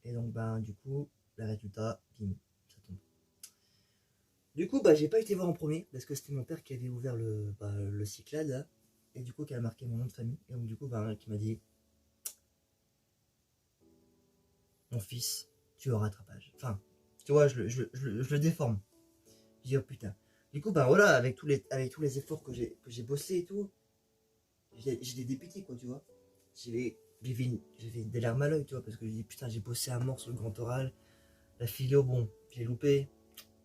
Et donc, ben, du coup, les résultats, bim, ça tombe. Du coup, bah, j'ai pas été voir en premier parce que c'était mon père qui avait ouvert le Cyclade là, et du coup, qui a marqué mon nom de famille. Et donc, du coup, bah, qui m'a dit mon fils, tu es au rattrapage. Enfin, tu vois, je le déforme. Je dis oh putain. Du coup, bah voilà, avec tous les efforts que j'ai bossé et tout, j'ai dépité quoi, tu vois. J'ai des larmes à l'œil, tu vois, parce que je dis putain, j'ai bossé à mort sur le grand oral. La philo, bon, j'ai loupé.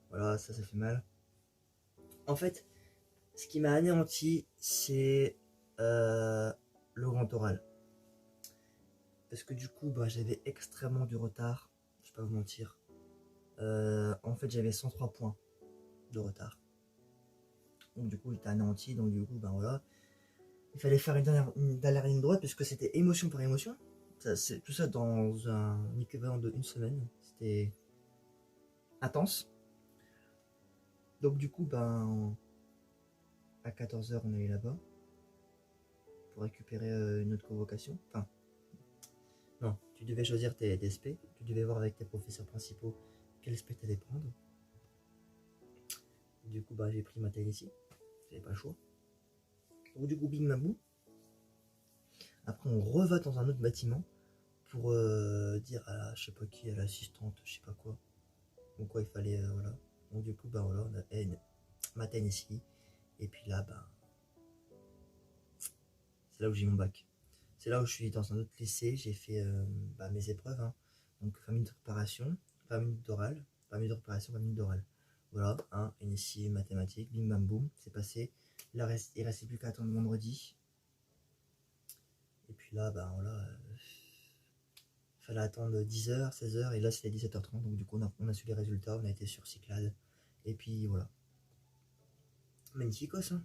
Voilà, ça fait mal. En fait, ce qui m'a anéanti, c'est le grand oral. Parce que du coup, bah, j'avais extrêmement du retard. Je vais pas vous mentir. En fait, j'avais 103 points de retard. Donc du coup, j'étais anéanti. Donc du coup, ben voilà. Il fallait faire une dernière ligne droite parce que c'était émotion par émotion. Tout ça dans un équivalent de 1 semaine. C'était intense. Donc du coup, ben à 14h, on allait là-bas pour récupérer une autre convocation. Enfin, non, tu devais choisir tes SP. Tu devais voir avec tes professeurs principaux quel SP t'allais prendre. Du coup, bah, j'ai pris ma taille ici. J'avais pas le choix. Donc du coup, bing mabou. Après, on reva dans un autre bâtiment pour dire à la, je sais pas qui, à l'assistante, je sais pas quoi. Donc quoi, il fallait, voilà. Donc du coup, bah voilà, on a ma taille ici. Et puis là, bah, c'est là où j'ai mon bac. C'est là où je suis dans un autre lycée. J'ai fait bah, mes épreuves. Hein. Donc 20 minutes de préparation, 20 minutes d'oral, 20 minutes de préparation, 20 minutes d'oral. Voilà, hein, ici mathématiques, bim bam boum, c'est passé. Là, il restait plus qu'à attendre vendredi. Et puis là, bah voilà, il fallait attendre 10h, 16h, et là c'était 17h30. Donc du coup, on a su les résultats, on a été sur Cyclade. Et puis voilà. Magnifique, ça.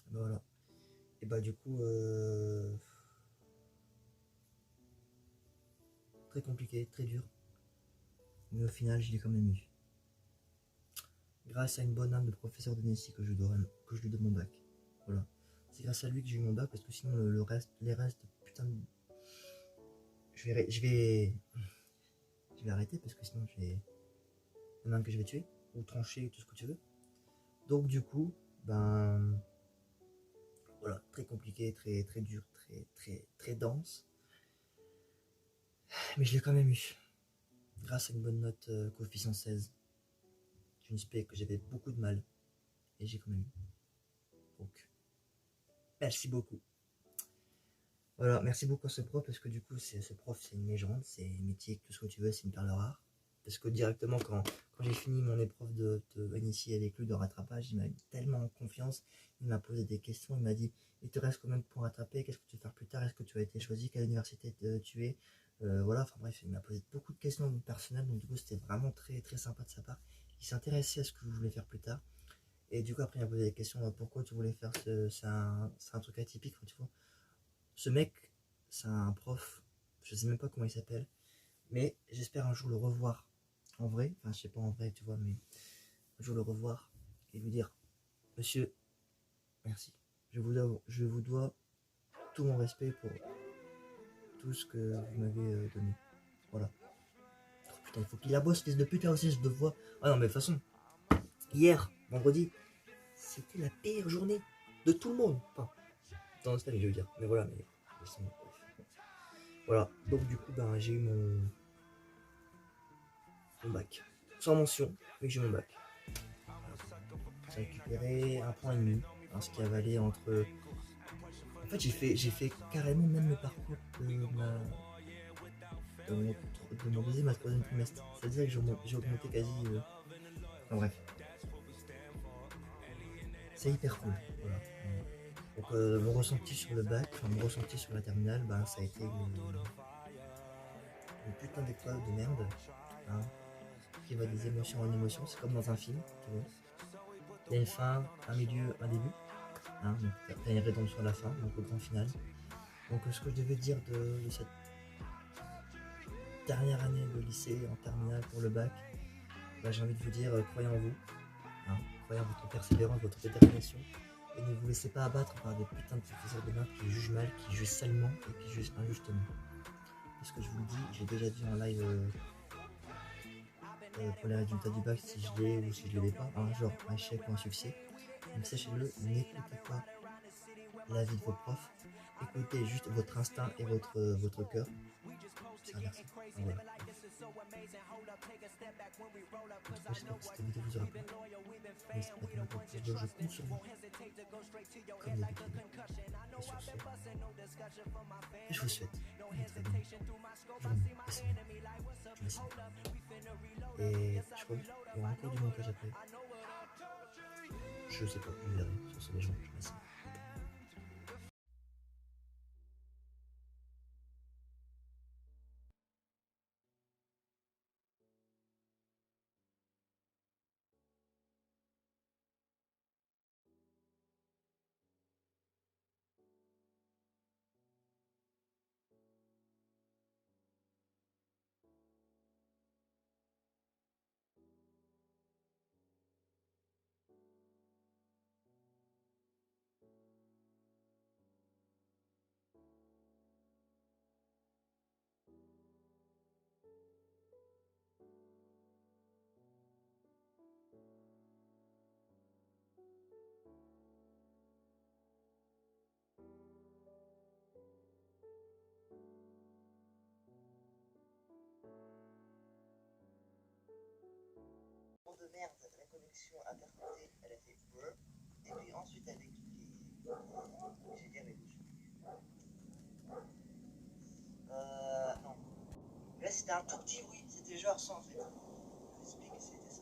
Bah, voilà. Et bah du coup, très compliqué, très dur. Mais au final, je l'ai quand même eu. Grâce à une bonne âme de professeur de Nessie que je lui donne mon bac. Voilà. C'est grâce à lui que j'ai eu mon bac parce que sinon les restes, putain de... je vais arrêter parce que sinon il y en a un que je vais tuer ou trancher, tout ce que tu veux. Donc du coup, ben voilà, très compliqué, très très dur, très dense. Mais je l'ai quand même eu. Grâce à une bonne note coefficient 16. D'une spé que j'avais beaucoup de mal. Et j'ai quand même eu. Donc, merci beaucoup. Voilà, merci beaucoup à ce prof parce que du coup, ce prof, c'est une légende, c'est mythique, tout ce que tu veux, c'est une perle rare. Parce que directement, quand j'ai fini mon épreuve de initier avec lui de rattrapage, il m'a eu tellement confiance. Il m'a posé des questions, il m'a dit il te reste combien de points à rattraper, qu'est-ce que tu veux faire plus tard, est-ce que tu as été choisi, quelle université tu es, voilà, enfin bref, il m'a posé beaucoup de questions personnelles, donc du coup, c'était vraiment très très sympa de sa part. Il s'intéressait à ce que je voulais faire plus tard. Et du coup, après, il m'a posé des questions pourquoi tu voulais faire c'est un truc atypique, tu vois. Ce mec, c'est un prof, je sais même pas comment il s'appelle, mais j'espère un jour le revoir en vrai, enfin je sais pas en vrai tu vois, mais un jour le revoir et lui dire monsieur, merci, je vous dois tout mon respect pour tout ce que vous m'avez donné. Voilà. Oh, putain, il faut qu'il aboie ce fils de putain aussi, je le vois. Ah non mais de toute façon, hier, vendredi, c'était la pire journée de tout le monde. Enfin, dans le stade, je veux dire. Mais voilà, mais voilà, donc du coup, ben, j'ai eu mon bac. Sans mention, mais j'ai eu mon bac. J'ai récupéré 1,5 points, hein, ce qui a valé entre... En fait, j'ai fait carrément même le parcours de mon deuxième à troisième trimestre. C'est-à-dire que j'ai augmenté quasi... Enfin bref. C'est hyper cool. Voilà. Donc mon ressenti sur le bac, enfin mon ressenti sur la terminale, ben, ça a été une putain d'épreuve de merde. Hein, qui va des émotions en émotions, c'est comme dans un film, tu vois. Il y a une fin, un milieu, un début. Hein, donc t'as une rédemption à la fin, donc au grand final. Donc ce que je devais dire de cette dernière année de lycée en terminale pour le bac, bah, j'ai envie de vous dire, croyez en vous, hein, croyez en votre persévérance, votre détermination, et ne vous laissez pas abattre par des putains de professeurs de maths qui jugent mal, qui jugent salement et qui jugent injustement. Parce que je vous le dis, j'ai déjà dit en live pour les résultats du bac si je l'ai ou si je ne l'ai pas, hein, genre un échec ou un succès. Donc sachez-le, n'écoutez pas l'avis de vos profs, écoutez juste votre instinct et votre cœur. C'est inversé. Voilà. En tout cas, j'espère que cette vidéo vous aura plu. N'hésitez pas à mettre un pouce bleu, je compte sur vous. Comme d'habitude. Et sur ce, je vous souhaite une très bonne journée et semaine. Je vous laisse. Et je crois qu'il y aura encore du montage après. Je sais pas, je verrai sur ce légendaire. Je vous laisse. De merde, la connexion interconnectée, elle a fait brr. Et puis ensuite avec les. J'ai dit avec non. Là c'était un tout petit bruit, c'était genre ça en fait. Je vais expliquer c'était ça.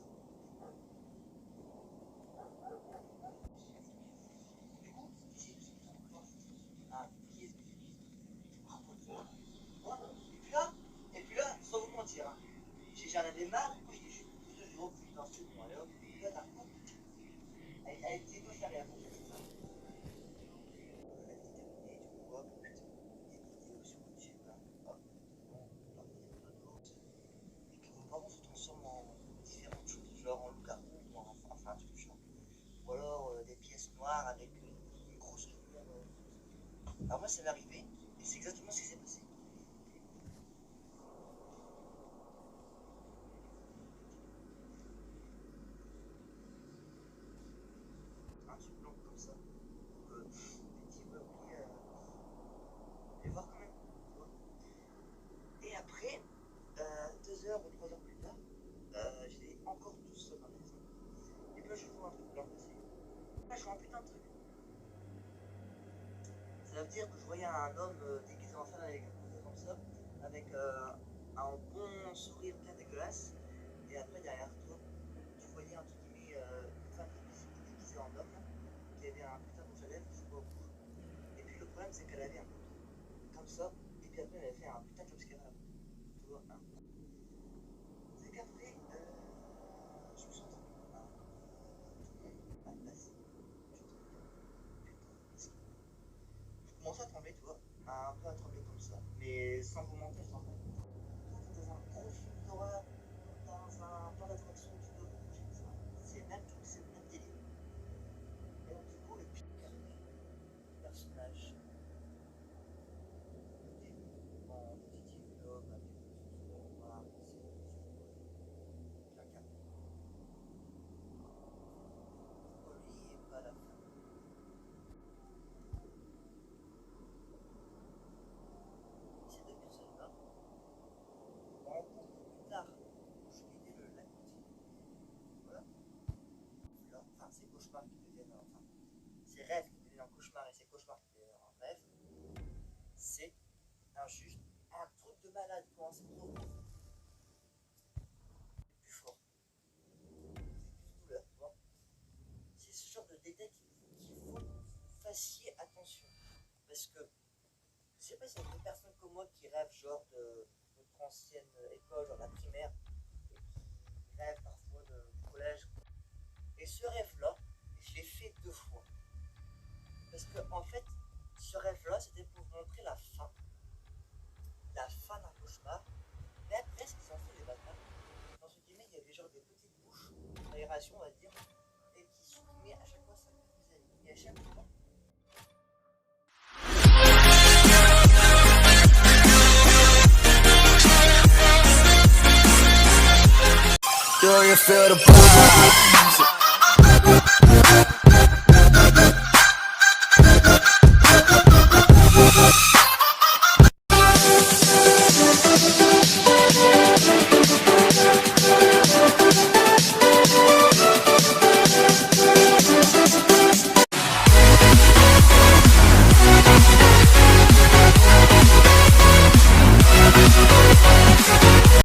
Du coup, ici, ah, qui est. Et puis là, sans vous mentir, hein, j'en avais marre, du coup j'ai juste de repris dans ce moment là. Et là, par contre, elle était pas faire rien. Vraiment se transforme en différentes choses, genre en loup-garou ou enfin un truc du genre. Ou alors des pièces noires avec une grosse lumière. Alors moi ça m'est arrivé et c'est exactement ce qui s'est passé. Un truc blanc comme ça. Et tu vois, oui, et voir quand même. Tu vois. Et après, 2 heures ou 3 heures plus tard, j'étais encore tout seul dans la maison. Et puis là je vois un truc blanc passer. Là je vois un putain de truc. Ça veut dire que je voyais un homme déguisé en femme avec un couteau comme ça, avec un bon sourire bien dégueulasse, et après derrière toi, tu voyais entre guillemets une femme déguisée en homme, qui avait un putain de rouge à lèvres, je sais pas où. Et puis le problème c'est qu'elle avait un couteau, comme ça, et puis après elle avait fait un putain de jumpscare là. Tu vois, hein. C'est qu'après, je me suis entendu mal passé. Je commençais à trembler, tu vois, un peu à trembler comme ça, mais sans vous mentir, je tremblais. Dans un gros film d'horreur, dans un parc d'attraction, tu peux bouger, c'est le même truc, c'est le même délire. Et donc, du coup, le pire personnage, en détective l'homme avec le cheveux noirs, c'est quelqu'un. Pourquoi lui et pas la femme? Ces deux personnes-là, on rencontre plus tard, je l'ai dit, le lac. Voilà. Là, enfin, ces cauchemars qui deviennent, enfin, ces rêves qui deviennent en cauchemar et ces cauchemars qui deviennent en rêve, c'est juste un truc de malade quand c'est trop plus fort. C'est plus douleur, tu vois. C'est ce genre de détail qu'il faut que vous fassiez attention. Parce que je sais pas s'il y a des personnes comme moi qui rêvent genre de notre ancienne école, genre la primaire, et qui rêvent parfois du collège. Et ce rêve-là, l'ai fait 2 fois. Parce que, en fait, ce rêve-là, c'était pour montrer la fin d'un cauchemar. Mais après, ce qu'ils ont fait, les bâtards, dans ce guillemets, il y avait genre des petites bouches d'aération, on va dire, et qui soutenaient à chaque fois ça que vous avez. Et à chaque fois, Do you feel the vibe?